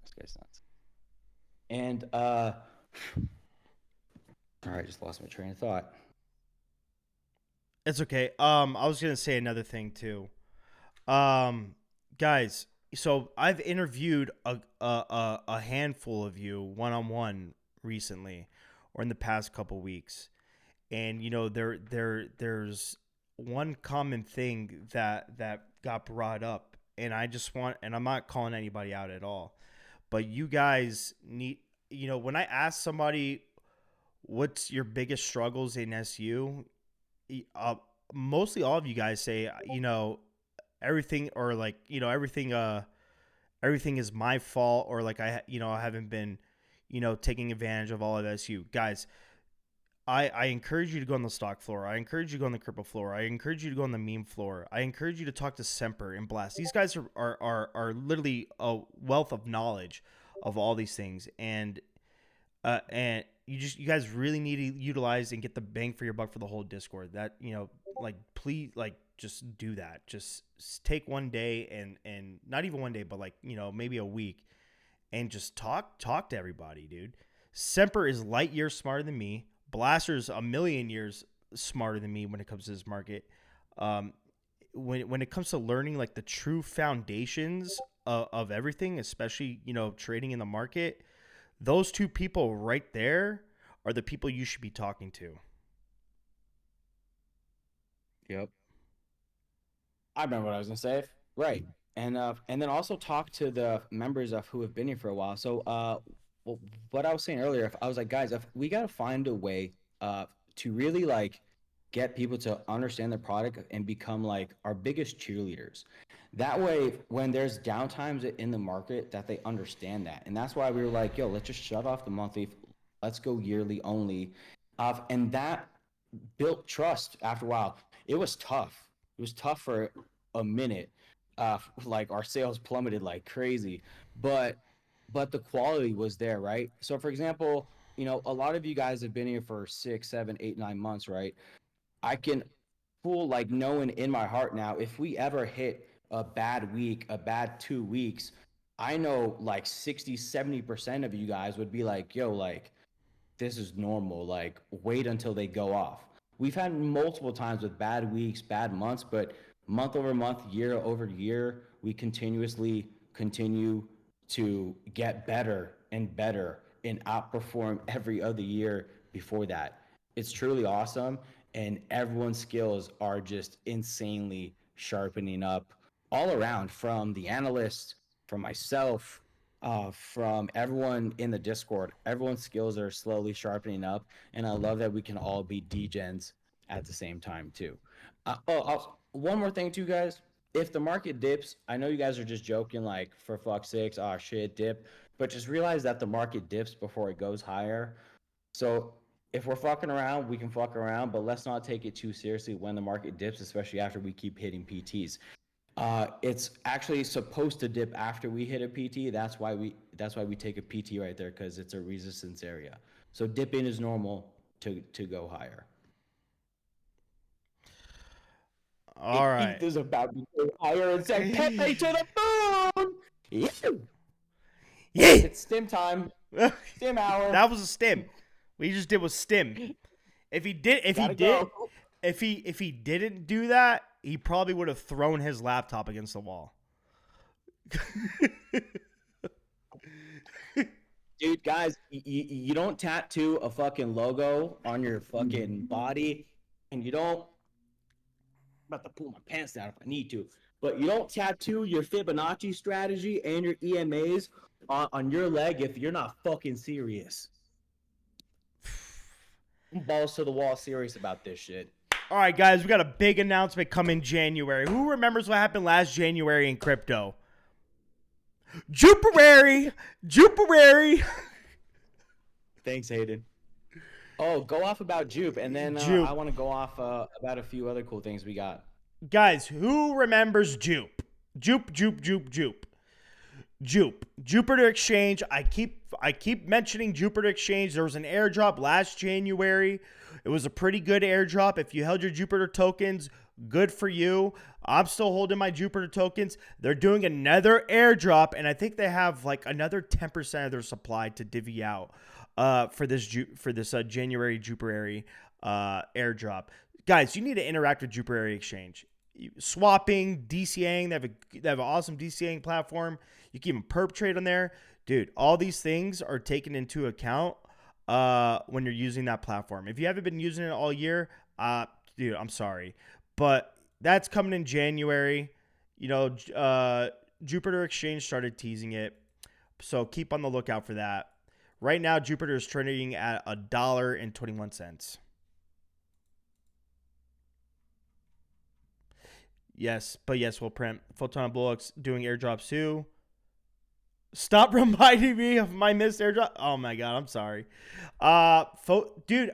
this guy's nuts. And all right, just lost my train of thought. It's okay. I was gonna say another thing too. Guys, so I've interviewed a handful of you one on one recently, or in the past couple weeks, and there's one common thing that got brought up, and I'm not calling anybody out at all, but you guys need, when I ask somebody what's your biggest struggles in SU? Mostly all of you guys say, everything, or like, everything is my fault, or like I haven't been, taking advantage of all of SU. Guys, I encourage you to go on the stock floor. I encourage you to go on the crypto floor. I encourage you to go on the meme floor. I encourage you to talk to Semper and Blast. These guys are literally a wealth of knowledge of all these things. And you guys really need to utilize and get the bang for your buck for the whole Discord. That, like, please, like, just do that. Just take one day, and not even one day, but like, maybe a week, and just talk to everybody, dude. Semper is light years smarter than me. Blaster's a million years smarter than me when it comes to this market. When it comes to learning like the true foundations of everything, especially, trading in the market, those two people right there are the people you should be talking to. Yep. I remember what I was gonna say. Right. And then also talk to the members of who have been here for a while. So well, what I was saying earlier, if I was like, guys, if we gotta find a way to really like get people to understand the product and become like our biggest cheerleaders. That way, when there's downtimes in the market, that they understand that. And that's why we were like, yo, let's just shut off the monthly, let's go yearly only. And that built trust after a while. It was tough. It was tough for a minute. Like our sales plummeted like crazy, but the quality was there, right? So for example, a lot of you guys have been here for 6, 7, 8, 9 months, right? I can full like knowing in my heart now, if we ever hit a bad week, a bad 2 weeks, I know like 60-70% of you guys would be like, yo, like this is normal, like wait until they go off. We've had multiple times with bad weeks, bad months, but month over month, year over year, we continuously continue to get better and better and outperform every other year before that. It's truly awesome, and everyone's skills are just insanely sharpening up all around, from the analysts, from myself, from everyone in the Discord. Everyone's skills are slowly sharpening up, and I love that we can all be degens at the same time too. One more thing too, guys. If the market dips, I know you guys are just joking, like for fuck's sakes, oh shit, dip. But just realize that the market dips before it goes higher. So if we're fucking around, we can fuck around, but let's not take it too seriously when the market dips, especially after we keep hitting PTs. It's actually supposed to dip after we hit a PT. That's why we take a PT right there, because it's a resistance area. So dipping is normal to go higher. All right. ETH is about to go higher and say Pepe to the moon. Yeah. Yeah. It's stim time. Stim hour. That was a stim. What he just did was stim. If he didn't do that, he probably would have thrown his laptop against the wall. Dude, guys, you don't tattoo a fucking logo on your fucking body, and you don't. I'm about to pull my pants down if I need to, but you don't tattoo your Fibonacci strategy and your EMAs on your leg if you're not fucking serious. I'm balls to the wall serious about this shit. All right, guys, we got a big announcement coming January. Who remembers what happened last January in crypto? Juperary! Thanks, Hayden. Oh, go off about Jupe, and then Jupe. I want to go off about a few other cool things we got. Guys, who remembers Jupe? Jupe. Jupiter Exchange. I keep mentioning Jupiter Exchange. There was an airdrop last January. It was a pretty good airdrop. If you held your Jupiter tokens, good for you. I'm still holding my Jupiter tokens. They're doing another airdrop, and I think they have like another 10% of their supply to divvy out for this January Jupiter airdrop. Guys, you need to interact with Jupiter Exchange. Swapping, DCAing, they have an awesome DCAing platform. You can even perp trade on there. Dude, all these things are taken into account when you're using that platform. If you haven't been using it all year, dude, I'm sorry. But that's coming in January. Jupiter Exchange started teasing it. So keep on the lookout for that. Right now, Jupiter is trading at $1.21. Yes, but yes, we'll print. Photon Bullocks doing airdrops too. Stop reminding me of my missed airdrop. Oh my god, I'm sorry. Dude,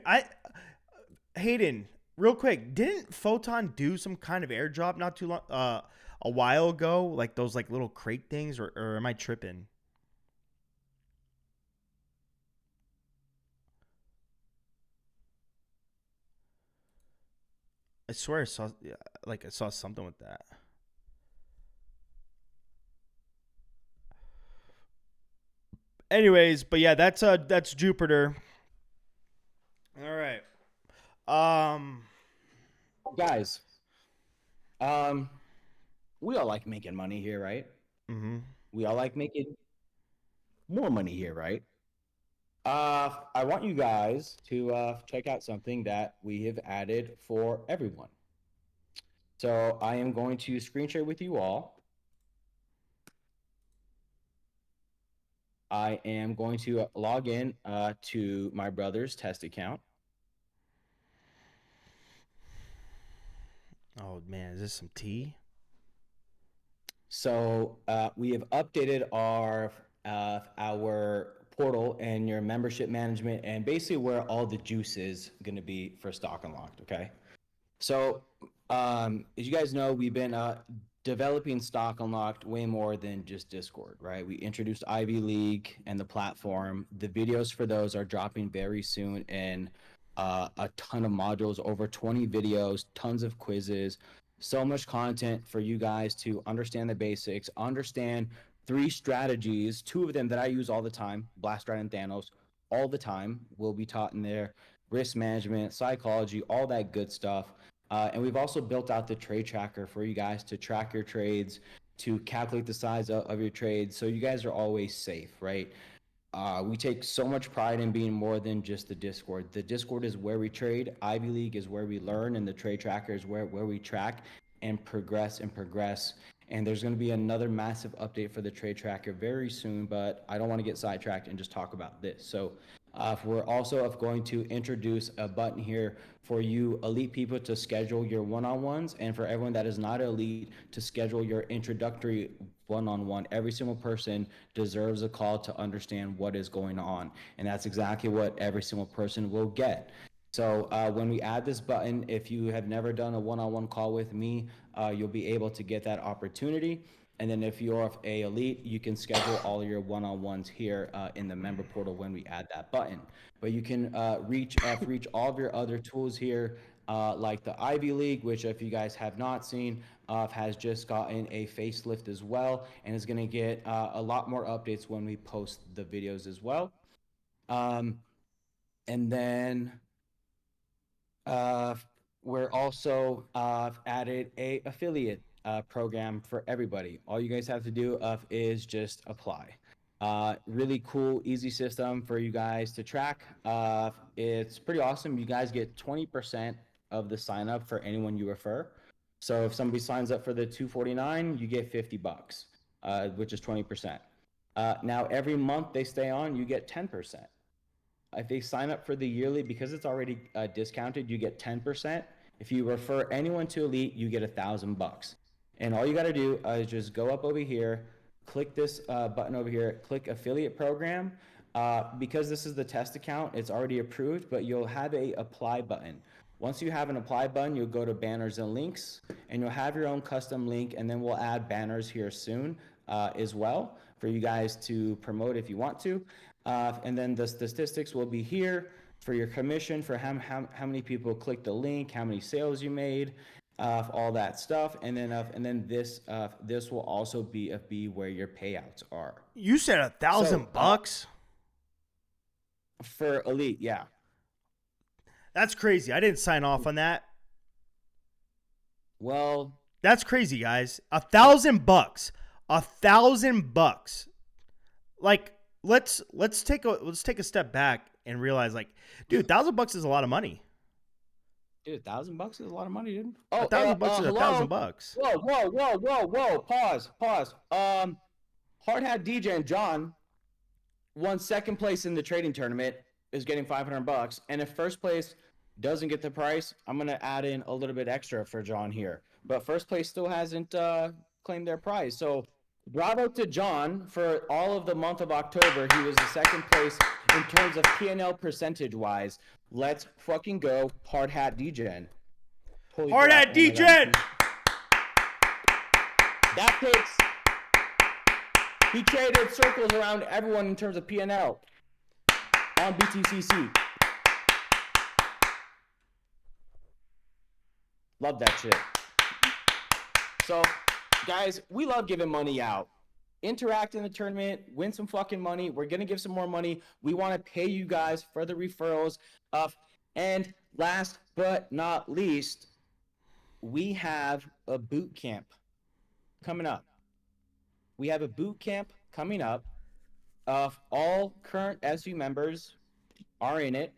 Hayden, real quick, didn't Photon do some kind of airdrop not too long a while ago? Like those like little crate things, or am I tripping? I swear I saw something with that. Anyways, but yeah, that's Jupiter. All right. Um Guys, we all like making money here, right? mhm. We all like making more money here, right? I want you guys to check out something that we have added for everyone. So I am going to screen share with you all. I am going to log in to my brother's test account. Oh man, is this some tea? So we have updated our portal and your membership management, and basically where all the juice is going to be for Stock Unlocked. Okay. So as you guys know, we've been developing Stock Unlocked way more than just Discord, right? We introduced Ivy League and the platform. The videos for those are dropping very soon, and a ton of modules, over 20 videos, tons of quizzes, so much content for you guys to understand the basics, understand 3 strategies, 2 of them that I use all the time, Blast Ride and Thanos, all the time will be taught in there. Risk management, psychology, all that good stuff. And we've also built out the trade tracker for you guys to track your trades, to calculate the size of your trades, so you guys are always safe, right? We take so much pride in being more than just the Discord. The Discord is where we trade, Ivy League is where we learn, and the trade tracker is where we track and progress and progress. And there's going to be another massive update for the trade tracker very soon, but I don't want to get sidetracked and just talk about this. So we're also going to introduce a button here for you elite people to schedule your one-on-ones, and for everyone that is not elite to schedule your introductory one-on-one. Every single person deserves a call to understand what is going on, and that's exactly what every single person will get. So when we add this button, if you have never done a one-on-one call with me, you'll be able to get that opportunity. And then if you're a elite, you can schedule all your one-on-ones here in the member portal when we add that button. But you can reach all of your other tools here, like the Ivy League, which if you guys have not seen, has just gotten a facelift as well, and is going to get a lot more updates when we post the videos as well. And then we're also added a affiliate program for everybody. All you guys have to do is just apply. Really cool, easy system for you guys to track. It's pretty awesome. You guys get 20% of the sign up for anyone you refer. So if somebody signs up for the $249, you get $50, which is 20%. Now every month they stay on, you get 10%. If they sign up for the yearly, because it's already discounted, you get 10%. If you refer anyone to Elite, you get $1,000. And all you got to do is just go up over here, click this button over here, click affiliate program. Because this is the test account, it's already approved, but you'll have a apply button. Once you have an apply button, you'll go to banners and links, and you'll have your own custom link, and then we'll add banners here soon as well for you guys to promote if you want to. And then the statistics will be here for your commission, for how many people clicked the link, how many sales you made, all that stuff. And then this will also be where your payouts are. You said $1,000 for Elite, yeah. That's crazy. I didn't sign off on that. Well, that's crazy, guys. $1,000. $1,000. Like, let's take a step back and realize, like, dude, $1,000 is a lot of money. Dude, $1,000 is a lot of money, dude. Oh, $1,000 is $1,000. Whoa. Pause. Hard Hat DJ and John. won second place in the trading tournament is getting $500, and if first place doesn't get the price, I'm gonna add in a little bit extra for John here. But first place still hasn't claimed their prize. So bravo to John for all of the month of October. He was the second place in terms of P&L percentage wise. Let's fucking go, Hard Hat DGen. Holy Hard crap. Hat Oh my God. DGen! That takes. He traded circles around everyone in terms of P&L on BTCC. Love that shit. So, guys, we love giving money out. Interact in the tournament, win some fucking money. We're going to give some more money. We want to pay you guys for the referrals. And last but not least, we have a boot camp coming up. We have a boot camp coming up. All current SU members are in it,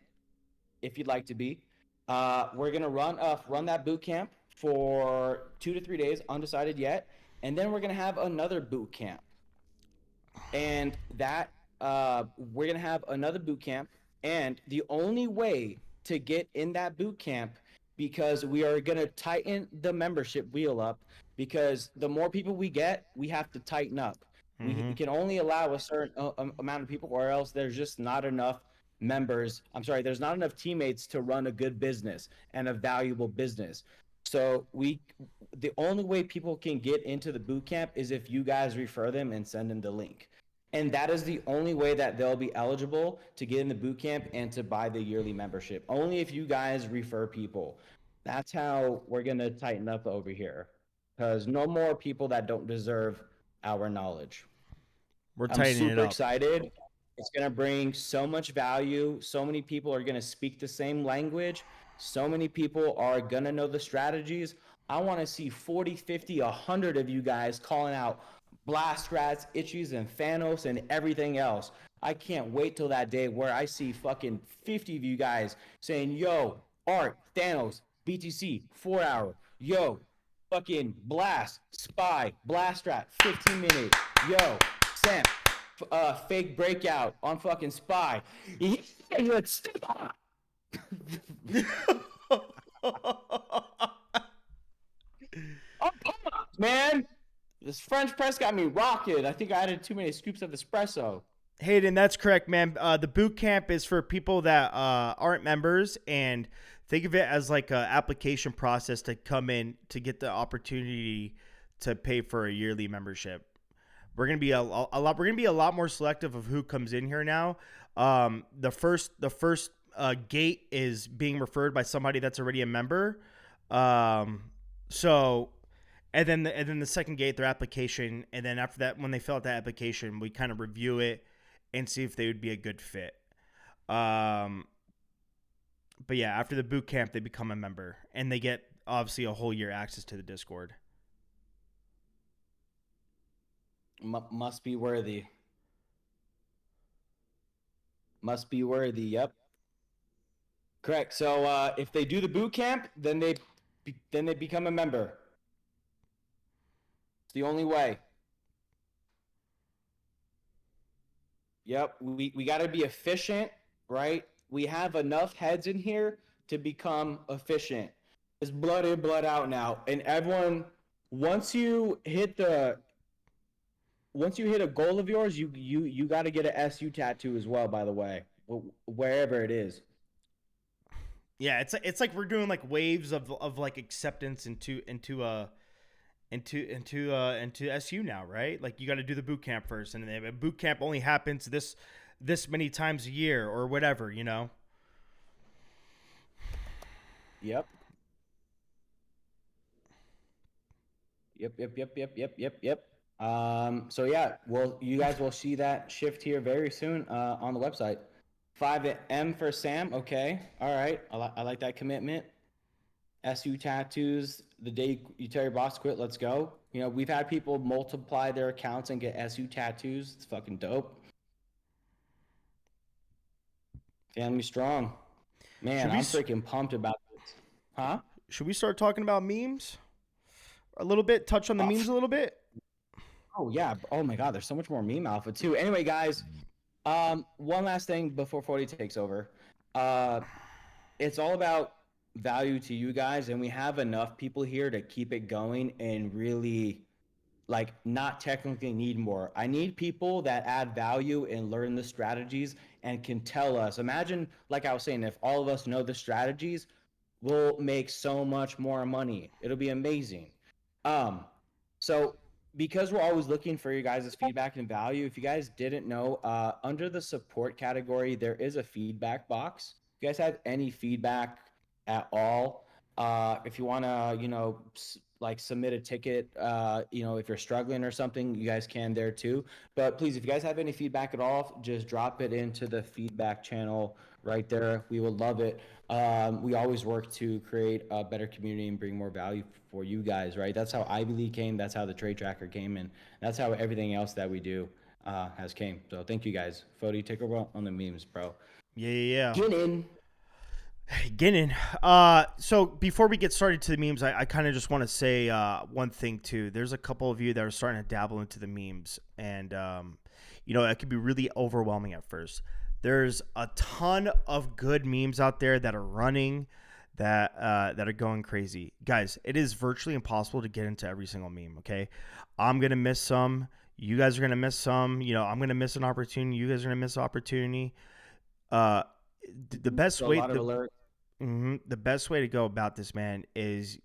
if you'd like to be. We're gonna run that boot camp for 2 to 3 days, undecided yet, and then we're gonna have another boot camp. And that we're gonna have another boot camp, and the only way to get in that boot camp, because we are gonna tighten the membership wheel up, because the more people we get, we have to tighten up. We can only allow a certain amount of people, or else there's just not enough members. I'm sorry, there's not enough teammates to run a good business and a valuable business. So the only way people can get into the boot camp is if you guys refer them and send them the link. And that is the only way that they'll be eligible to get in the boot camp and to buy the yearly membership. Only if you guys refer people. That's how we're going to tighten up over here. Because no more people that don't deserve our knowledge. We're I'm tightening it super up. excited. It's going to bring so much value. So many people are going to speak the same language. So many people are going to know the strategies. I want to see 40, 50, 100 of you guys calling out Blast Rats, Itchies, and Thanos, and everything else. I can't wait till that day where I see fucking 50 of you guys saying, yo, Art, Thanos, BTC, 4 hour. Yo, fucking Blast, Spy, Blast Rat, 15 minute. Yo, Sam, fake breakout on fucking Spy. Oh, man, this French press got me rocking. I think I added too many scoops of espresso. Hayden, that's correct, man. The boot camp is for people that aren't members, and think of it as like an application process to come in to get the opportunity to pay for a yearly membership. We're gonna be a lot. We're gonna be a lot more selective of who comes in here now. The first gate is being referred by somebody that's already a member. So, and then the second gate, their application, and then after that, when they fill out that application, we kind of review it and see if they would be a good fit. But yeah, after the boot camp, they become a member, and they get obviously a whole year access to the Discord. Must be worthy. Must be worthy. Yep. Correct. So if they do the boot camp, then they become a member. It's the only way. Yep. We got to be efficient, right? We have enough heads in here to become efficient. It's blood in, blood out now, and everyone. Once you hit a goal of yours, you got to get an SU tattoo as well, by the way, wherever it is. Yeah, it's like we're doing like waves of like acceptance into SU now, right? Like you got to do the boot camp first, and the boot camp only happens this many times a year or whatever, you know. Yep. So yeah, well, you guys will see that shift here very soon on the website. 5M for Sam. Okay. All right. I like that commitment. SU tattoos. The day you tell your boss to quit, let's go. You know, we've had people multiply their accounts and get SU tattoos. It's fucking dope. Family strong. Man, I'm freaking pumped about this. Huh? Should we start talking about memes a little bit? Touch on the memes a little bit? Oh, yeah. Oh, my God. There's so much more meme alpha, too. Anyway, guys, One last thing before 40 takes over. It's all about value to you guys, and we have enough people here to keep it going and really like not technically need more. I need people that add value and learn the strategies and can tell us. Imagine, like I was saying, if all of us know the strategies, we'll make so much more money. It'll be amazing. So because we're always looking for you guys' feedback and value, if you guys didn't know, under the support category, there is a feedback box. If you guys have any feedback at all, if you want to, like submit a ticket, if you're struggling or something, you guys can there too. But please, if you guys have any feedback at all, just drop it into the feedback channel right there. We would love it. We always work to create a better community and bring more value for you guys, right? That's how Ivy League came. That's how the Trade Tracker came, and that's how everything else that we do has came. So thank you guys. Fody, take over on the memes, bro. Yeah. Get in. Get in. So before we get started to the memes, I kind of just want to say one thing too. There's a couple of you that are starting to dabble into the memes, and it could be really overwhelming at first. There's a ton of good memes out there that are running, that are going crazy. Guys, it is virtually impossible to get into every single meme. Okay, I'm gonna miss some. You guys are gonna miss some. I'm gonna miss an opportunity. You guys are gonna miss an opportunity. The best way. The best way to go about this, man, is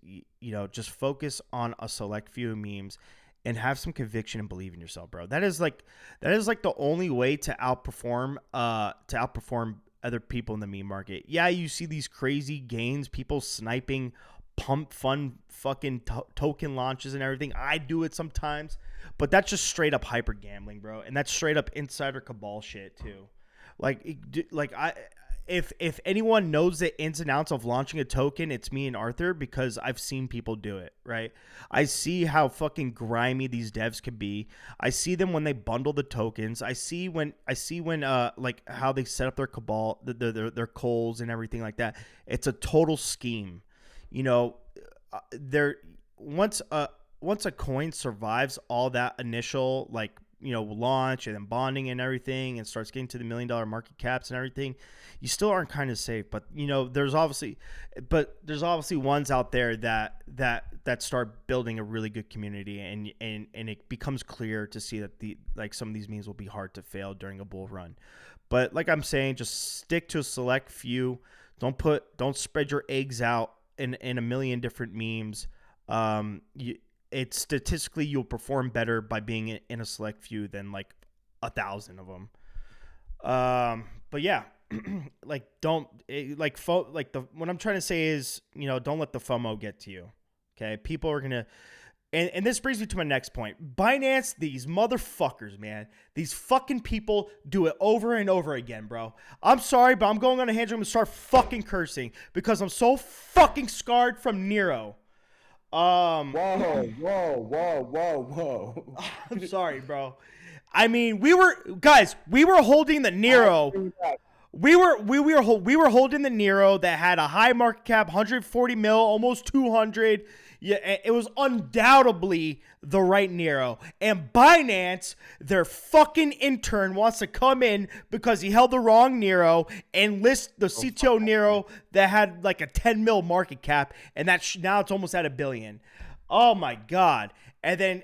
just focus on a select few of memes and have some conviction and believe in yourself, bro. That is like the only way to outperform other people in the meme market. Yeah, you see these crazy gains, people sniping pump fun fucking token launches and everything. I do it sometimes, but that's just straight up hyper gambling, bro, and that's straight up insider cabal shit too. If anyone knows the ins and outs of launching a token, it's me and Arthur, because I've seen people do it, right? I see how fucking grimy these devs can be. I see them when they bundle the tokens. I see when like how they set up their cabal, their calls and everything like that. It's a total scheme. Once a coin survives all that initial launch and then bonding and everything, and starts getting to the $1 million market caps and everything, you still aren't kind of safe. But there's obviously ones out there that start building a really good community, and it becomes clear to see that some of these memes will be hard to fail during a bull run. But like I'm saying, just stick to a select few. Don't spread your eggs out in a million different memes. It's statistically, you'll perform better by being in a select few than 1,000 of them. But yeah, what I'm trying to say is, don't let the FOMO get to you. Okay. People are going to, and this brings me to my next point. Binance, these motherfuckers, man, these fucking people do it over and over again, bro. I'm sorry, but I'm going on a hand and start fucking cursing because I'm so fucking scarred from Nero. Whoa. I'm sorry, bro. I mean, we were holding the Nero. We were holding the Nero that had a high market cap, 140 mil, almost 200. Yeah, it was undoubtedly the right Nero. And Binance, their fucking intern, wants to come in because he held the wrong Nero and list the CTO Nero that had a 10 mil market cap, and now it's almost at $1 billion. Oh my God! And then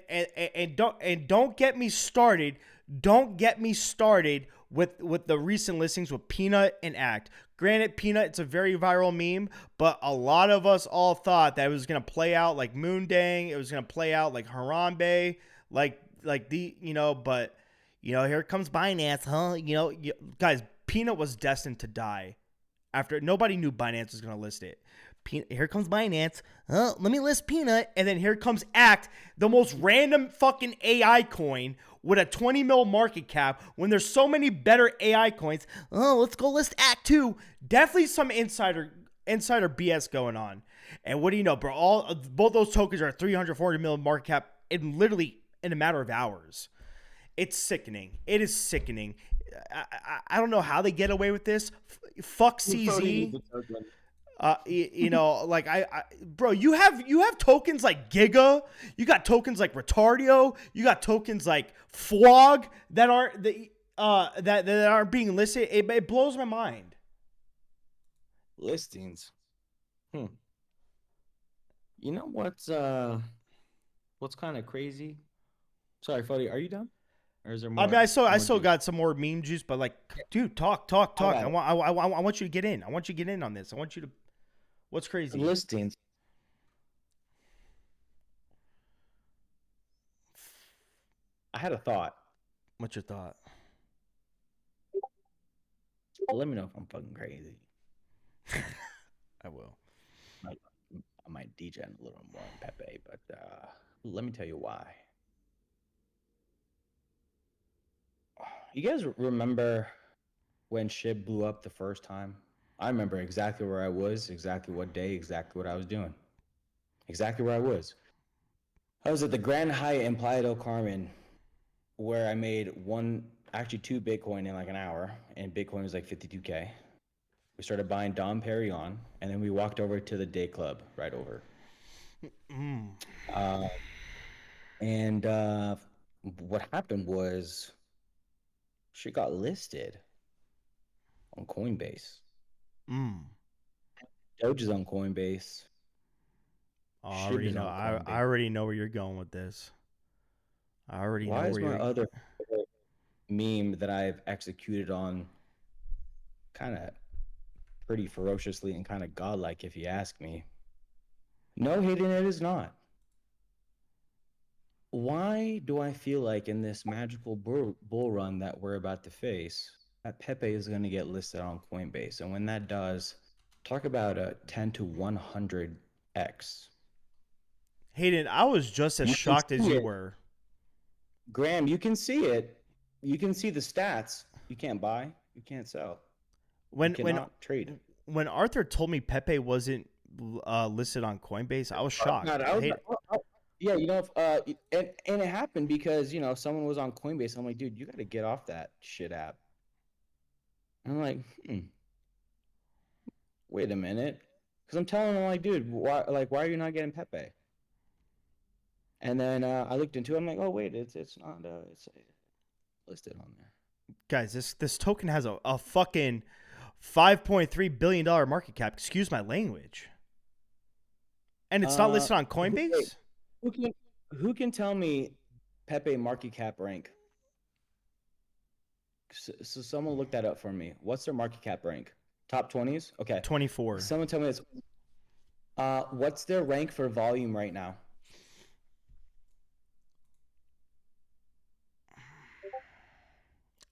don't get me started. Don't get me started with the recent listings with Peanut and Act. Granted, Peanut, it's a very viral meme, but a lot of us all thought that it was going to play out like Moondang. It was going to play out like Harambe, but here comes Binance, huh? Guys, Peanut was destined to die after nobody knew Binance was going to list it. Here comes Binance. Let me list Peanut. And then here comes Act, the most random fucking AI coin with a 20 mil market cap when there's so many better AI coins. Oh, let's go list Act 2. Definitely some insider BS going on. And what do you know, bro? Both those tokens are 340 mil market cap in a matter of hours. It's sickening. It is sickening. I don't know how they get away with this. Fuck CZ. Bro, you have tokens like Giga, you got tokens like Retardio, you got tokens like Flog that are that aren't being listed. It blows my mind. Listings. You know what's kind of crazy? Sorry, Fody, are you done? Or is there more? I mean, I still juice? got some more meme juice, but like, dude, talk. Okay. I want you to get in. I want you to get in on this. I want you to. What's crazy? Listings. I had a thought. What's your thought? Let me know if I'm fucking crazy. I will. I might degen a little more on Pepe, but let me tell you why. You guys remember when Shib blew up the first time? I remember exactly where I was, exactly what day, exactly what I was doing. Exactly where I was. I was at the Grand Hyatt in Playa del Carmen, where I made two Bitcoin in like an hour, and Bitcoin was like 52K. We started buying Dom Perignon, and then we walked over to the day club right over. And what happened was she got listed on Coinbase. Doge is on Coinbase. I already know. I already know where you're going with this. I already know where Why is my other meme that I've executed on kind of pretty ferociously and kind of godlike, if you ask me? No, Hayden, it is not. Why do I feel like in this magical bull run that we're about to face, that Pepe is going to get listed on Coinbase? And when that does, talk about a 10 to 100x. Hayden, I was just as shocked as you were. Graham, you can see it. You can see the stats. You can't buy. You can't sell. You cannot trade. When Arthur told me Pepe wasn't listed on Coinbase, I was shocked. Yeah, you know, and it happened because, you know, someone was on Coinbase. I'm like, dude, you got to get off that shit app. And I'm like, wait a minute, because I'm telling him, like, dude, why are you not getting Pepe? And then I looked into it. I'm like, oh wait, it's not it's listed on there. Guys, this token has a fucking $5.3 billion market cap. Excuse my language. And it's not listed on Coinbase? Who can tell me Pepe market cap rank? So someone look that up for me. What's their market cap rank? Top 20s? Okay. 24. Someone tell me this. What's their rank for volume right now?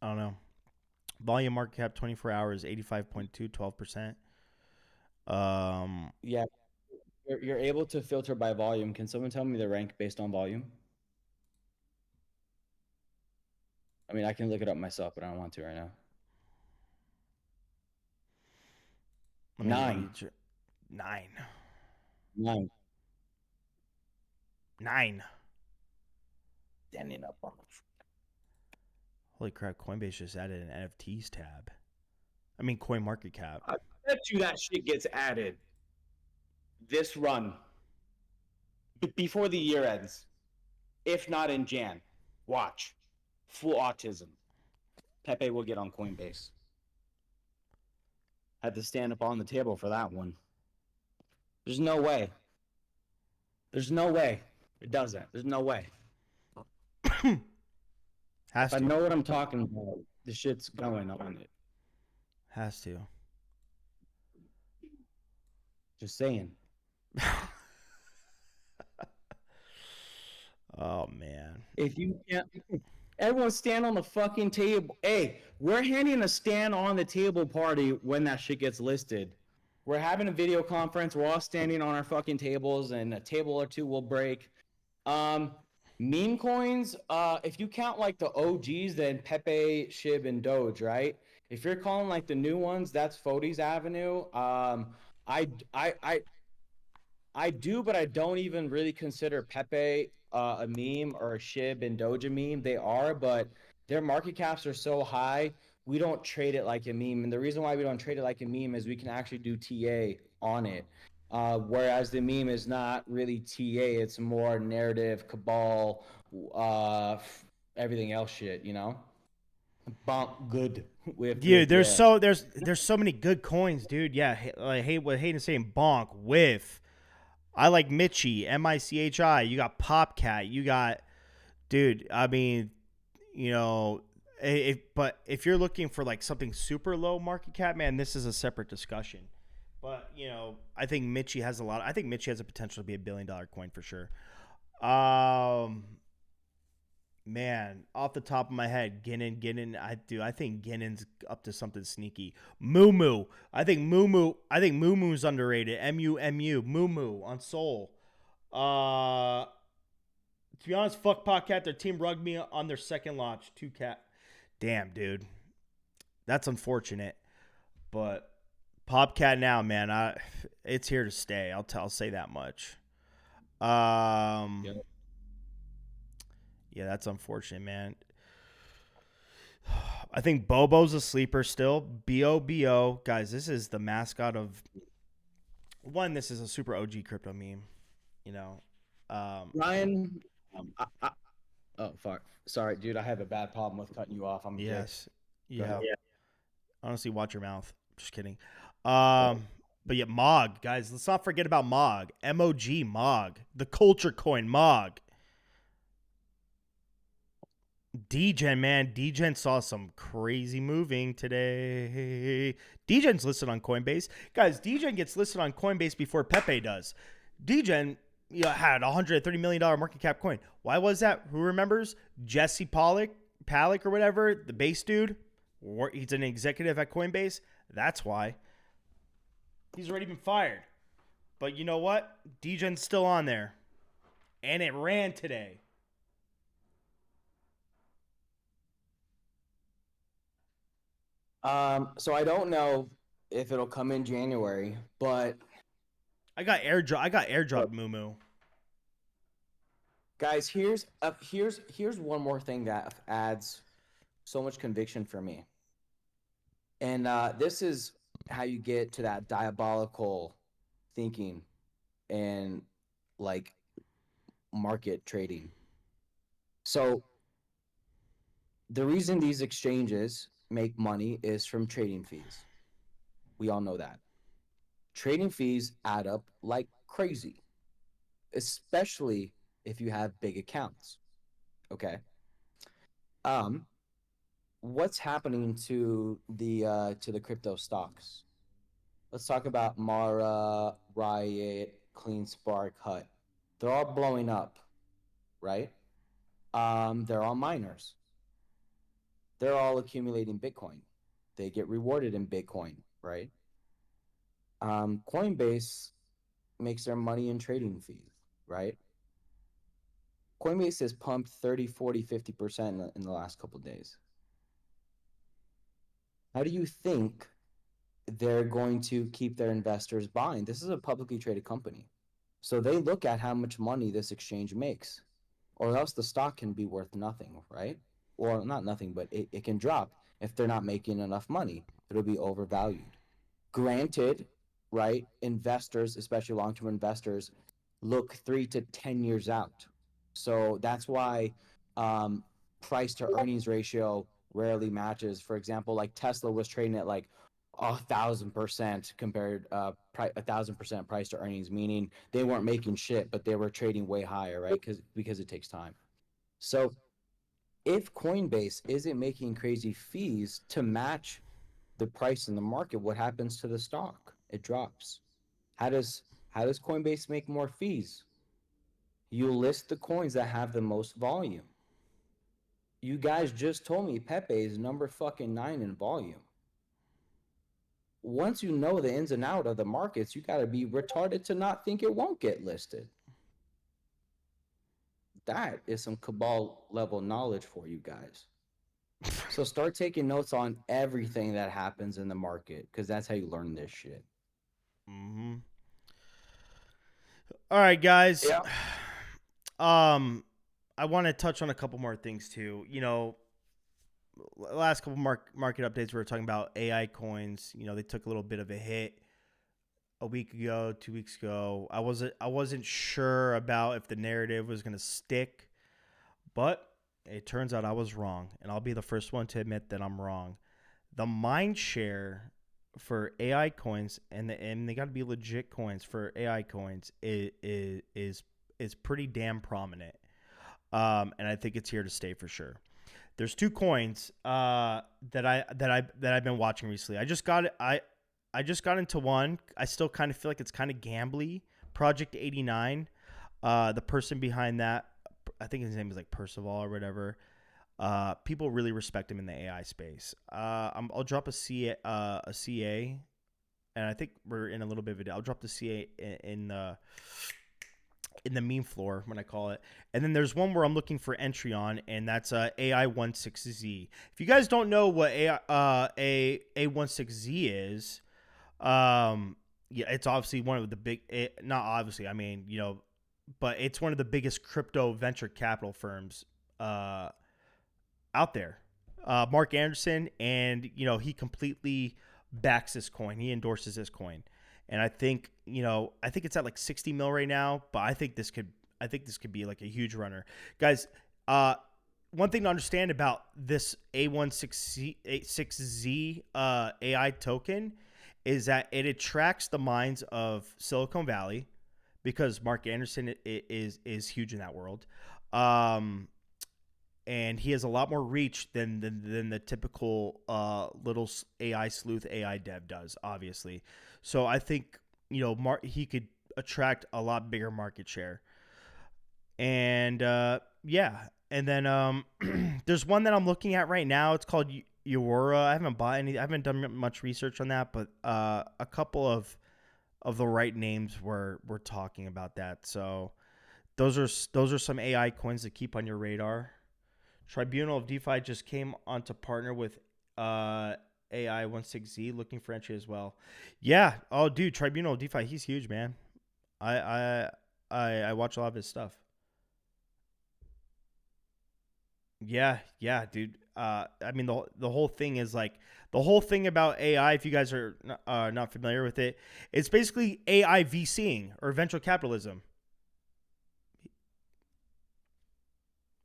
I don't know. Volume market cap 24 hours, 85.2, 12%. Yeah. You're able to filter by volume. Can someone tell me the rank based on volume? I mean, I can look it up myself, but I don't want to right now. 9. 9. Standing up on the. Holy crap, Coinbase just added an NFTs tab. I mean, Coin Market Cap. I bet you that shit gets added this run before the year ends. If not in Jan. Watch. Full autism. Pepe will get on Coinbase. Had to stand up on the table for that one. There's no way. There's no way. It doesn't. There's no way. Has to. I know what I'm talking about. The shit's going on it. Has to. Just saying. Oh, man. If you can't, everyone stand on the fucking table. Hey, we're handing a stand on the table party when that shit gets listed. We're having a video conference. We're all standing on our fucking tables, and a table or two will break. Meme coins, if you count like the OGs, then Pepe, Shib, and Doge, right? If you're calling like the new ones, that's Fodi's Avenue. I do, but I don't even really consider Pepe a meme or a Shib and Doge a meme. They are, but their market caps are so high, we don't trade it like a meme. And the reason why we don't trade it like a meme is we can actually do TA on it. Whereas the meme is not really TA, it's more narrative, cabal, everything else shit, you know? Bonk good with Dude, there's yeah. there's so many good coins, dude. Yeah, I hate what Hayden's saying. Bonk with. I like Michi, Michi. You got Popcat. You got, dude. I mean, you know, but if you're looking for like something super low market cap, man, this is a separate discussion. But you know, I think Michi has a lot. I think Michi has a potential to be $1 billion coin for sure. Um, Man, off the top of my head, Ginnin, I think Ginnen's up to something sneaky. Moo. I think Moo's underrated. Moo on Soul. To be honest, fuck Podcat. Their team rugged me on their second launch. 2 cat. Damn, dude. That's unfortunate. But Popcat now, man, it's here to stay. I'll say that much. Um, Yep. yeah, that's unfortunate, man. I think Bobo's a sleeper still. Bobo, guys. This is the mascot of one. This is a super OG crypto meme. You know, Ryan, I, oh fuck, sorry, dude. I have a bad problem with cutting you off. I'm good. yes, Go yeah. ahead. Honestly, watch your mouth. Just kidding. Oh, But yeah, Mog, guys. Let's not forget about Mog. Mog, the culture coin. Mog. Degen, man. Degen saw some crazy moving today. Degen's listed on Coinbase. Guys, Degen gets listed on Coinbase before Pepe does. Degen had a $130 million market cap coin. Why was that? Who remembers? Jesse Pollock or whatever, the base dude. He's an executive at Coinbase. That's why. He's already been fired. But you know what? Degen's still on there. And it ran today. so I don't know if it'll come in January, but I got airdrop Moo. guys, here's one more thing that adds so much conviction for me, and this is how you get to that diabolical thinking and like market trading. So the reason these exchanges make money is from trading fees. We all know that. Trading fees add up like crazy, especially if you have big accounts. Okay. Um, what's happening to the crypto stocks? Let's talk about Mara, Riot, CleanSpark, Hut. They're all blowing up, right? They're all miners. They're all accumulating Bitcoin. They get rewarded in Bitcoin, right? Coinbase makes their money in trading fees, right? Coinbase has pumped 30, 40, 50% in the last couple of days. How do you think they're going to keep their investors buying? This is a publicly traded company. So they look at how much money this exchange makes, or else the stock can be worth nothing, right? Or not nothing, but it can drop if they're not making enough money. It'll be overvalued. Granted, right? Investors, especially long-term investors, look 3 to 10 years out. So that's why price to earnings ratio rarely matches. For example, like Tesla was trading at like 1,000% compared 1,000% price to earnings, meaning they weren't making shit, but they were trading way higher, right? Because it takes time. So if Coinbase isn't making crazy fees to match the price in the market, what happens to the stock? It drops. How does Coinbase make more fees? You list the coins that have the most volume. You guys just told me Pepe is number fucking 9 in volume. Once you know the ins and out of the markets, you got to be retarded to not think it won't get listed. That is some cabal level knowledge for you guys. So start taking notes on everything that happens in the market, because that's how you learn this shit. Mm-hmm. All right, guys. Yeah. I want to touch on a couple more things too. You know, last couple market updates we were talking about AI coins. You know, they took a little bit of a hit a week ago, 2 weeks ago. I wasn't sure about if the narrative was gonna stick, but it turns out I was wrong, and I'll be the first one to admit that I'm wrong. The mind share for AI coins, and they got to be legit coins for AI coins, is pretty damn prominent. And I think it's here to stay for sure. There's two coins that I've been watching recently. I just got into one. I still kind of feel like it's kind of gambly. Project 89. The person behind that, I think his name is like Percival or whatever. People really respect him in the AI space. I'll drop a CA, and I think we're in a little bit of it. I'll drop the CA in the meme floor when I call it. And then there's one where I'm looking for entry on, and that's AI16Z. If you guys don't know what A16Z is, yeah, it's obviously one of the big, not obviously, I mean, but it's one of the biggest crypto venture capital firms out there. Mark Anderson, and he completely backs this coin. He endorses this coin. And I think it's at like 60 mil right now, but I think this could be like a huge runner. Guys, one thing to understand about this A16Z AI token is that it attracts the minds of Silicon Valley, because Mark Anderson is huge in that world. And he has a lot more reach than the typical little AI sleuth AI dev does, obviously. So I think he could attract a lot bigger market share. And yeah, and then there's one that I'm looking at right now. It's called Aurora. I haven't done much research on that, but a couple of the right names were talking about that. So those are some AI coins to keep on your radar. Tribunal of DeFi just came on to partner with AI16Z, looking for entry as well. Yeah. Oh, dude, Tribunal of DeFi, he's huge, man. I watch a lot of his stuff. Yeah, dude. I mean, the whole thing is like, the whole thing about AI, if you guys are not familiar with it, it's basically AI VCing, or venture capitalism,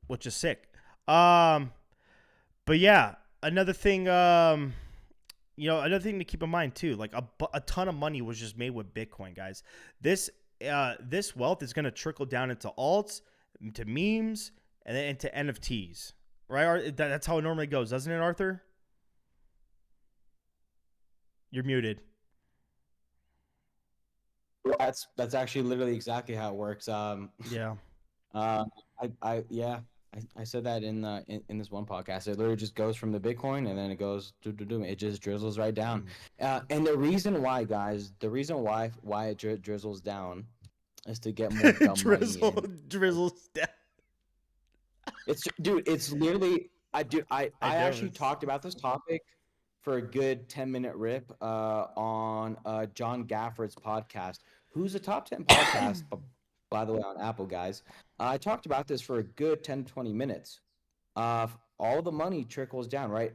which is sick. But yeah, another thing, another thing to keep in mind too, like a ton of money was just made with Bitcoin, guys. This wealth is going to trickle down into alts, into memes, and then into NFTs, right? That's how it normally goes, doesn't it, Arthur? You're muted. That's actually literally exactly how it works. Yeah. I said that in this one podcast. It literally just goes from the Bitcoin, and then it goes it just drizzles right down. And the reason why, guys, why it drizzles down is to get more dumb money in. Drizzles down. It's literally I actually noticed. talked about this topic for a good 10-minute rip on John Gafford's podcast, who's a top 10 podcast, by the way, on Apple, guys. I talked about this for a good 10 to 20 minutes. All the money trickles down, right?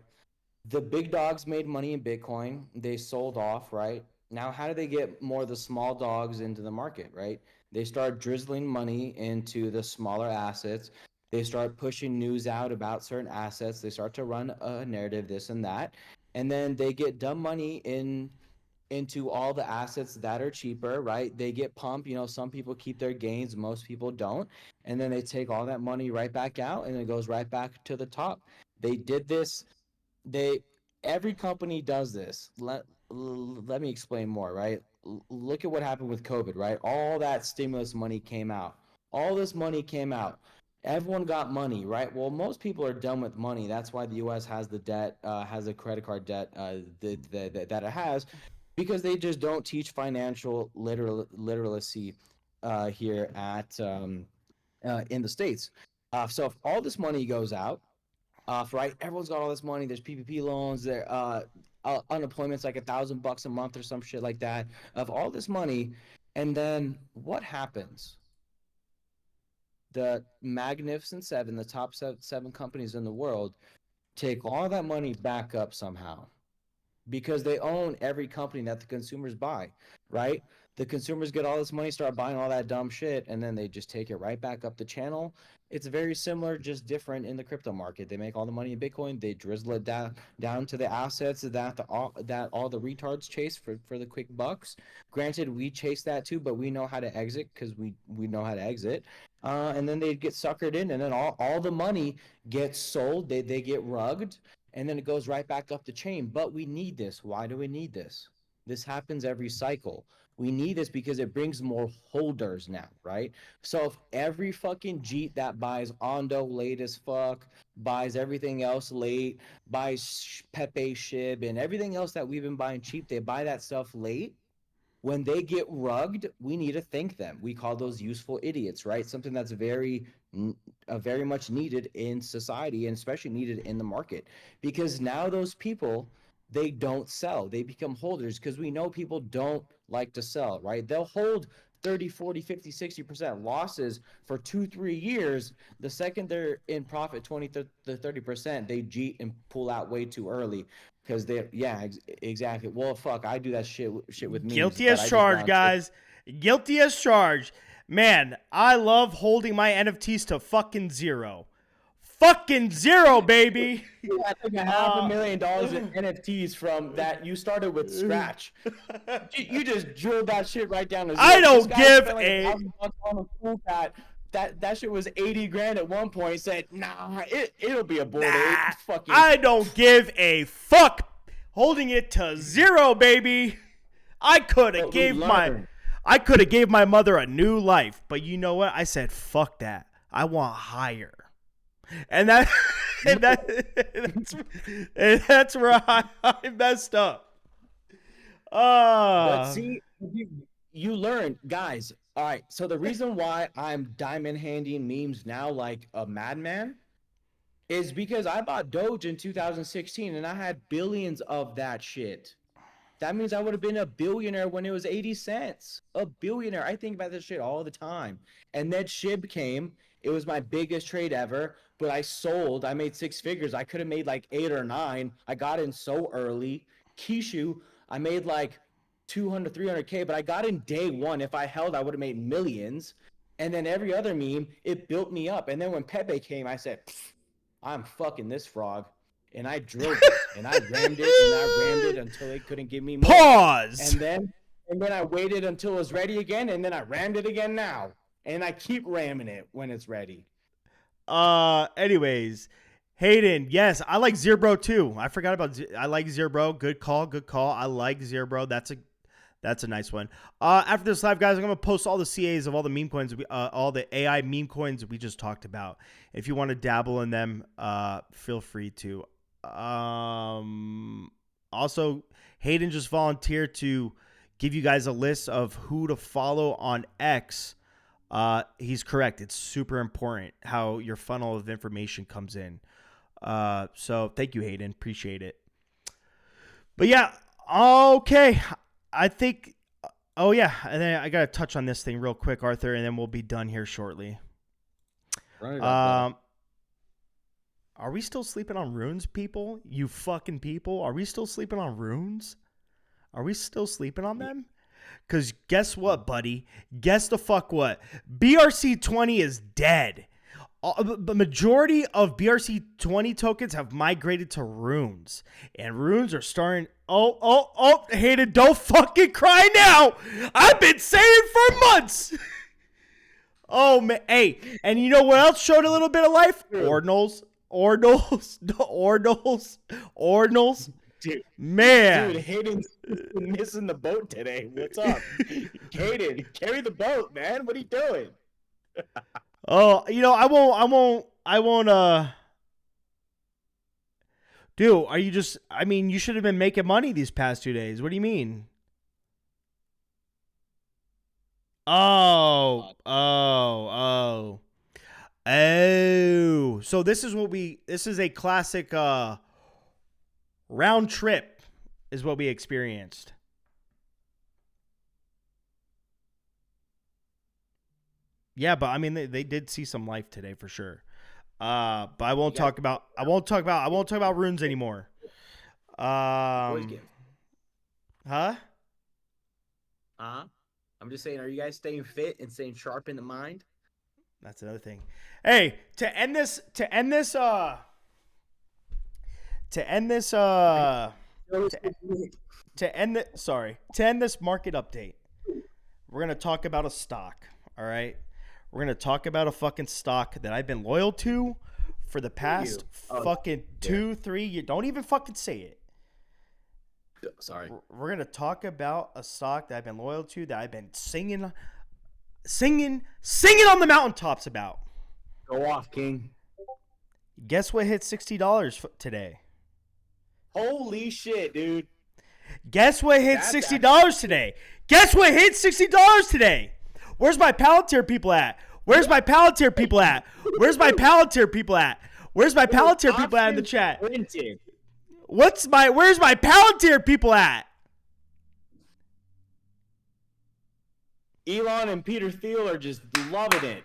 The big dogs made money in Bitcoin. They sold off, right? Now, how do they get more of the small dogs into the market, right? They start drizzling money into the smaller assets. They start pushing news out about certain assets. They start to run a narrative, this and that. And then they get dumb money into all the assets that are cheaper, right? They get pumped. Some people keep their gains, most people don't. And then they take all that money right back out, and it goes right back to the top. They did this. Every company does this. Let me explain more, right? Look at what happened with COVID, right? All that stimulus money came out. All this money came out. Everyone got money, right? Well, most people are done with money. That's why the U.S. has the debt, has the credit card debt that it has, because they just don't teach financial literacy here at in the States. So if all this money goes out, right? Everyone's got all this money. There's PPP loans. There, unemployment's like $1,000 a month or some shit like that. Of all this money, and then what happens? The Magnificent Seven, the top seven companies in the world, take all that money back up somehow, because they own every company that the consumers buy, right? The consumers get all this money, start buying all that dumb shit, and then they just take it right back up the channel. It's very similar, just different in the crypto market. They make all the money in Bitcoin, they drizzle it down to the assets that all the retards chase for the quick bucks. Granted, we chase that too, but we know how to exit because we know how to exit. And then they get suckered in, and then all the money gets sold. They get rugged, and then it goes right back up the chain. But we need this. Why do we need this? This happens every cycle. We need this because it brings more holders now, right? So if every fucking Jeet that buys Ondo late as fuck, buys everything else late, buys Pepe Shib and everything else that we've been buying cheap, they buy that stuff late. When they get rugged, we need to thank them. We call those useful idiots, right? Something that's very much needed in society and especially needed in the market, because now those people, they don't sell. They become holders because we know people don't like to sell, right? They'll hold 30, 40, 50, 60% losses for 2-3 years. The second they're in profit 20 to 30%, they cheat and pull out way too early because exactly. Well, fuck, I do that shit with me. Guilty as charged, guys. Guilty as charged. Man, I love holding my NFTs to fucking zero. Fucking zero, baby. I think I have $500,000 in NFTs from that. You started with scratch. You just drilled that shit right down. I don't give that shit was 80 grand at one point. Said, nah, it'll be a board. I don't give a fuck. Holding it to zero, baby. I could have gave my mother a new life, but you know what? I said fuck that. I want higher. And that's where I messed up. But see, you learn, guys. All right, so the reason why I'm diamond handing memes now like a madman is because I bought Doge in 2016 and I had billions of that shit. That means I would have been a billionaire when it was 80 cents. A billionaire. I think about this shit all the time. And then SHIB came. It was my biggest trade ever, but I sold. I made 6 figures. I could have made like 8 or 9. I got in so early. Kishu, I made like 200, 300K, but I got in day one. If I held, I would have made millions. And then every other meme, it built me up. And then when Pepe came, I said, I'm fucking this frog. And I drilled it, and I rammed it, and I rammed it until it couldn't give me more. Pause! And then I waited until it was ready again, and then I rammed it again now. And I keep ramming it when it's ready. Anyways, Hayden, yes, I like Zerbro too. I forgot about I like Zerbro. Good call. I like Zerbro. That's a nice one. After this live, guys, I'm gonna post all the CAs of all the meme coins, all the AI meme coins we just talked about. If you want to dabble in them, feel free to. Also, Hayden just volunteered to give you guys a list of who to follow on X. He's correct. It's super important how your funnel of information comes in. So thank you, Hayden. Appreciate it. But yeah, okay. I think, oh yeah. And then I got to touch on this thing real quick, Arthur, and then we'll be done here shortly. Right. Are we still sleeping on runes, people? You fucking people. Are we still sleeping on runes? Are we still sleeping on them? Because guess what, buddy? Guess the fuck what? BRC20 is dead. The majority of BRC20 tokens have migrated to runes. And runes are starting... Oh, Hayden, don't fucking cry now. I've been saying for months. Oh, man. Hey, and you know what else showed a little bit of life? Ordinals. Dude, man. Dude, Hayden's missing the boat today. What's up? Hayden, carry the boat, man. What are you doing? Oh, you know, I won't, dude, are you just, I mean, you should have been making money these past 2 days. What do you mean? Oh. So this is a classic, round trip is what we experienced. Yeah, but I mean they did see some life today for sure. But I won't talk about runes anymore. Huh? I'm just saying, are you guys staying fit and staying sharp in the mind? That's another thing. Hey, to end this market update, we're gonna talk about a stock. All right, we're gonna talk about a fucking stock that I've been loyal to for the past fucking 2-3 years. Don't even fucking say it. Sorry. We're gonna talk about a stock that I've been loyal to, that I've been singing on the mountaintops about. Go off, King. Guess what hit $60 today? Holy shit, dude. Guess what hit $60 today? Guess what hit $60 today? Where's my Palantir people at? Where's my Palantir people at? Where's my Palantir people at? Where's my Palantir people at in the chat? Where's my Palantir people at? Elon and Peter Thiel are just loving it.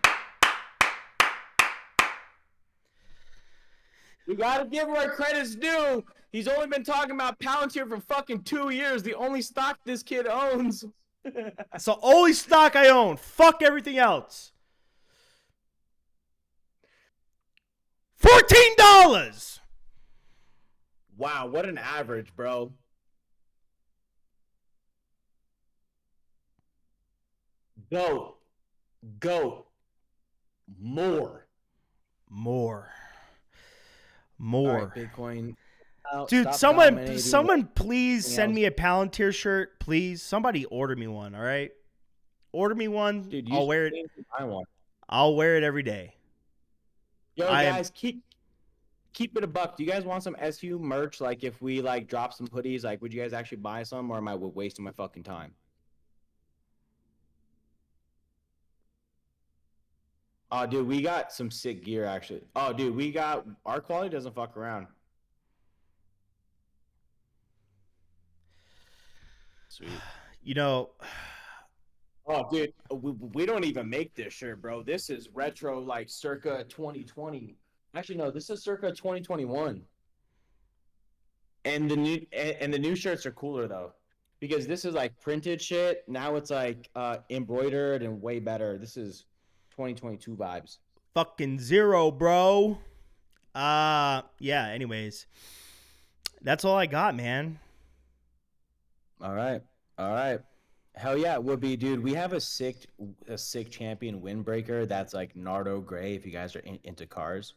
You gotta give where credit's due. He's only been talking about Palantir for fucking 2 years. The only stock this kid owns. That's the only stock I own. Fuck everything else. $14. Wow, what an average, bro. Go. More. All right, Bitcoin. Dude, someone please send me a Palantir shirt, please. Somebody order me one, all right? Order me one. Dude, I'll wear it. I want. I'll wear it every day. Yo, guys, keep it a buck. Do you guys want some SU merch? Like, if we like drop some hoodies, like, would you guys actually buy some, or am I wasting my fucking time? Oh, dude, we got some sick gear actually. Oh, dude, our quality doesn't fuck around. Sweet. You know, oh, dude, we don't even make this shirt, bro. This is retro, like circa 2020. Actually, no, this is circa 2021. And the new shirts are cooler though, because this is like printed shit. Now it's like embroidered and way better. This is 2022 vibes. fucking zero, bro. Yeah, anyways. That's all I got, man. All right. Hell yeah, Whoopi, dude. We have a sick champion windbreaker that's like Nardo Gray. If you guys are into cars,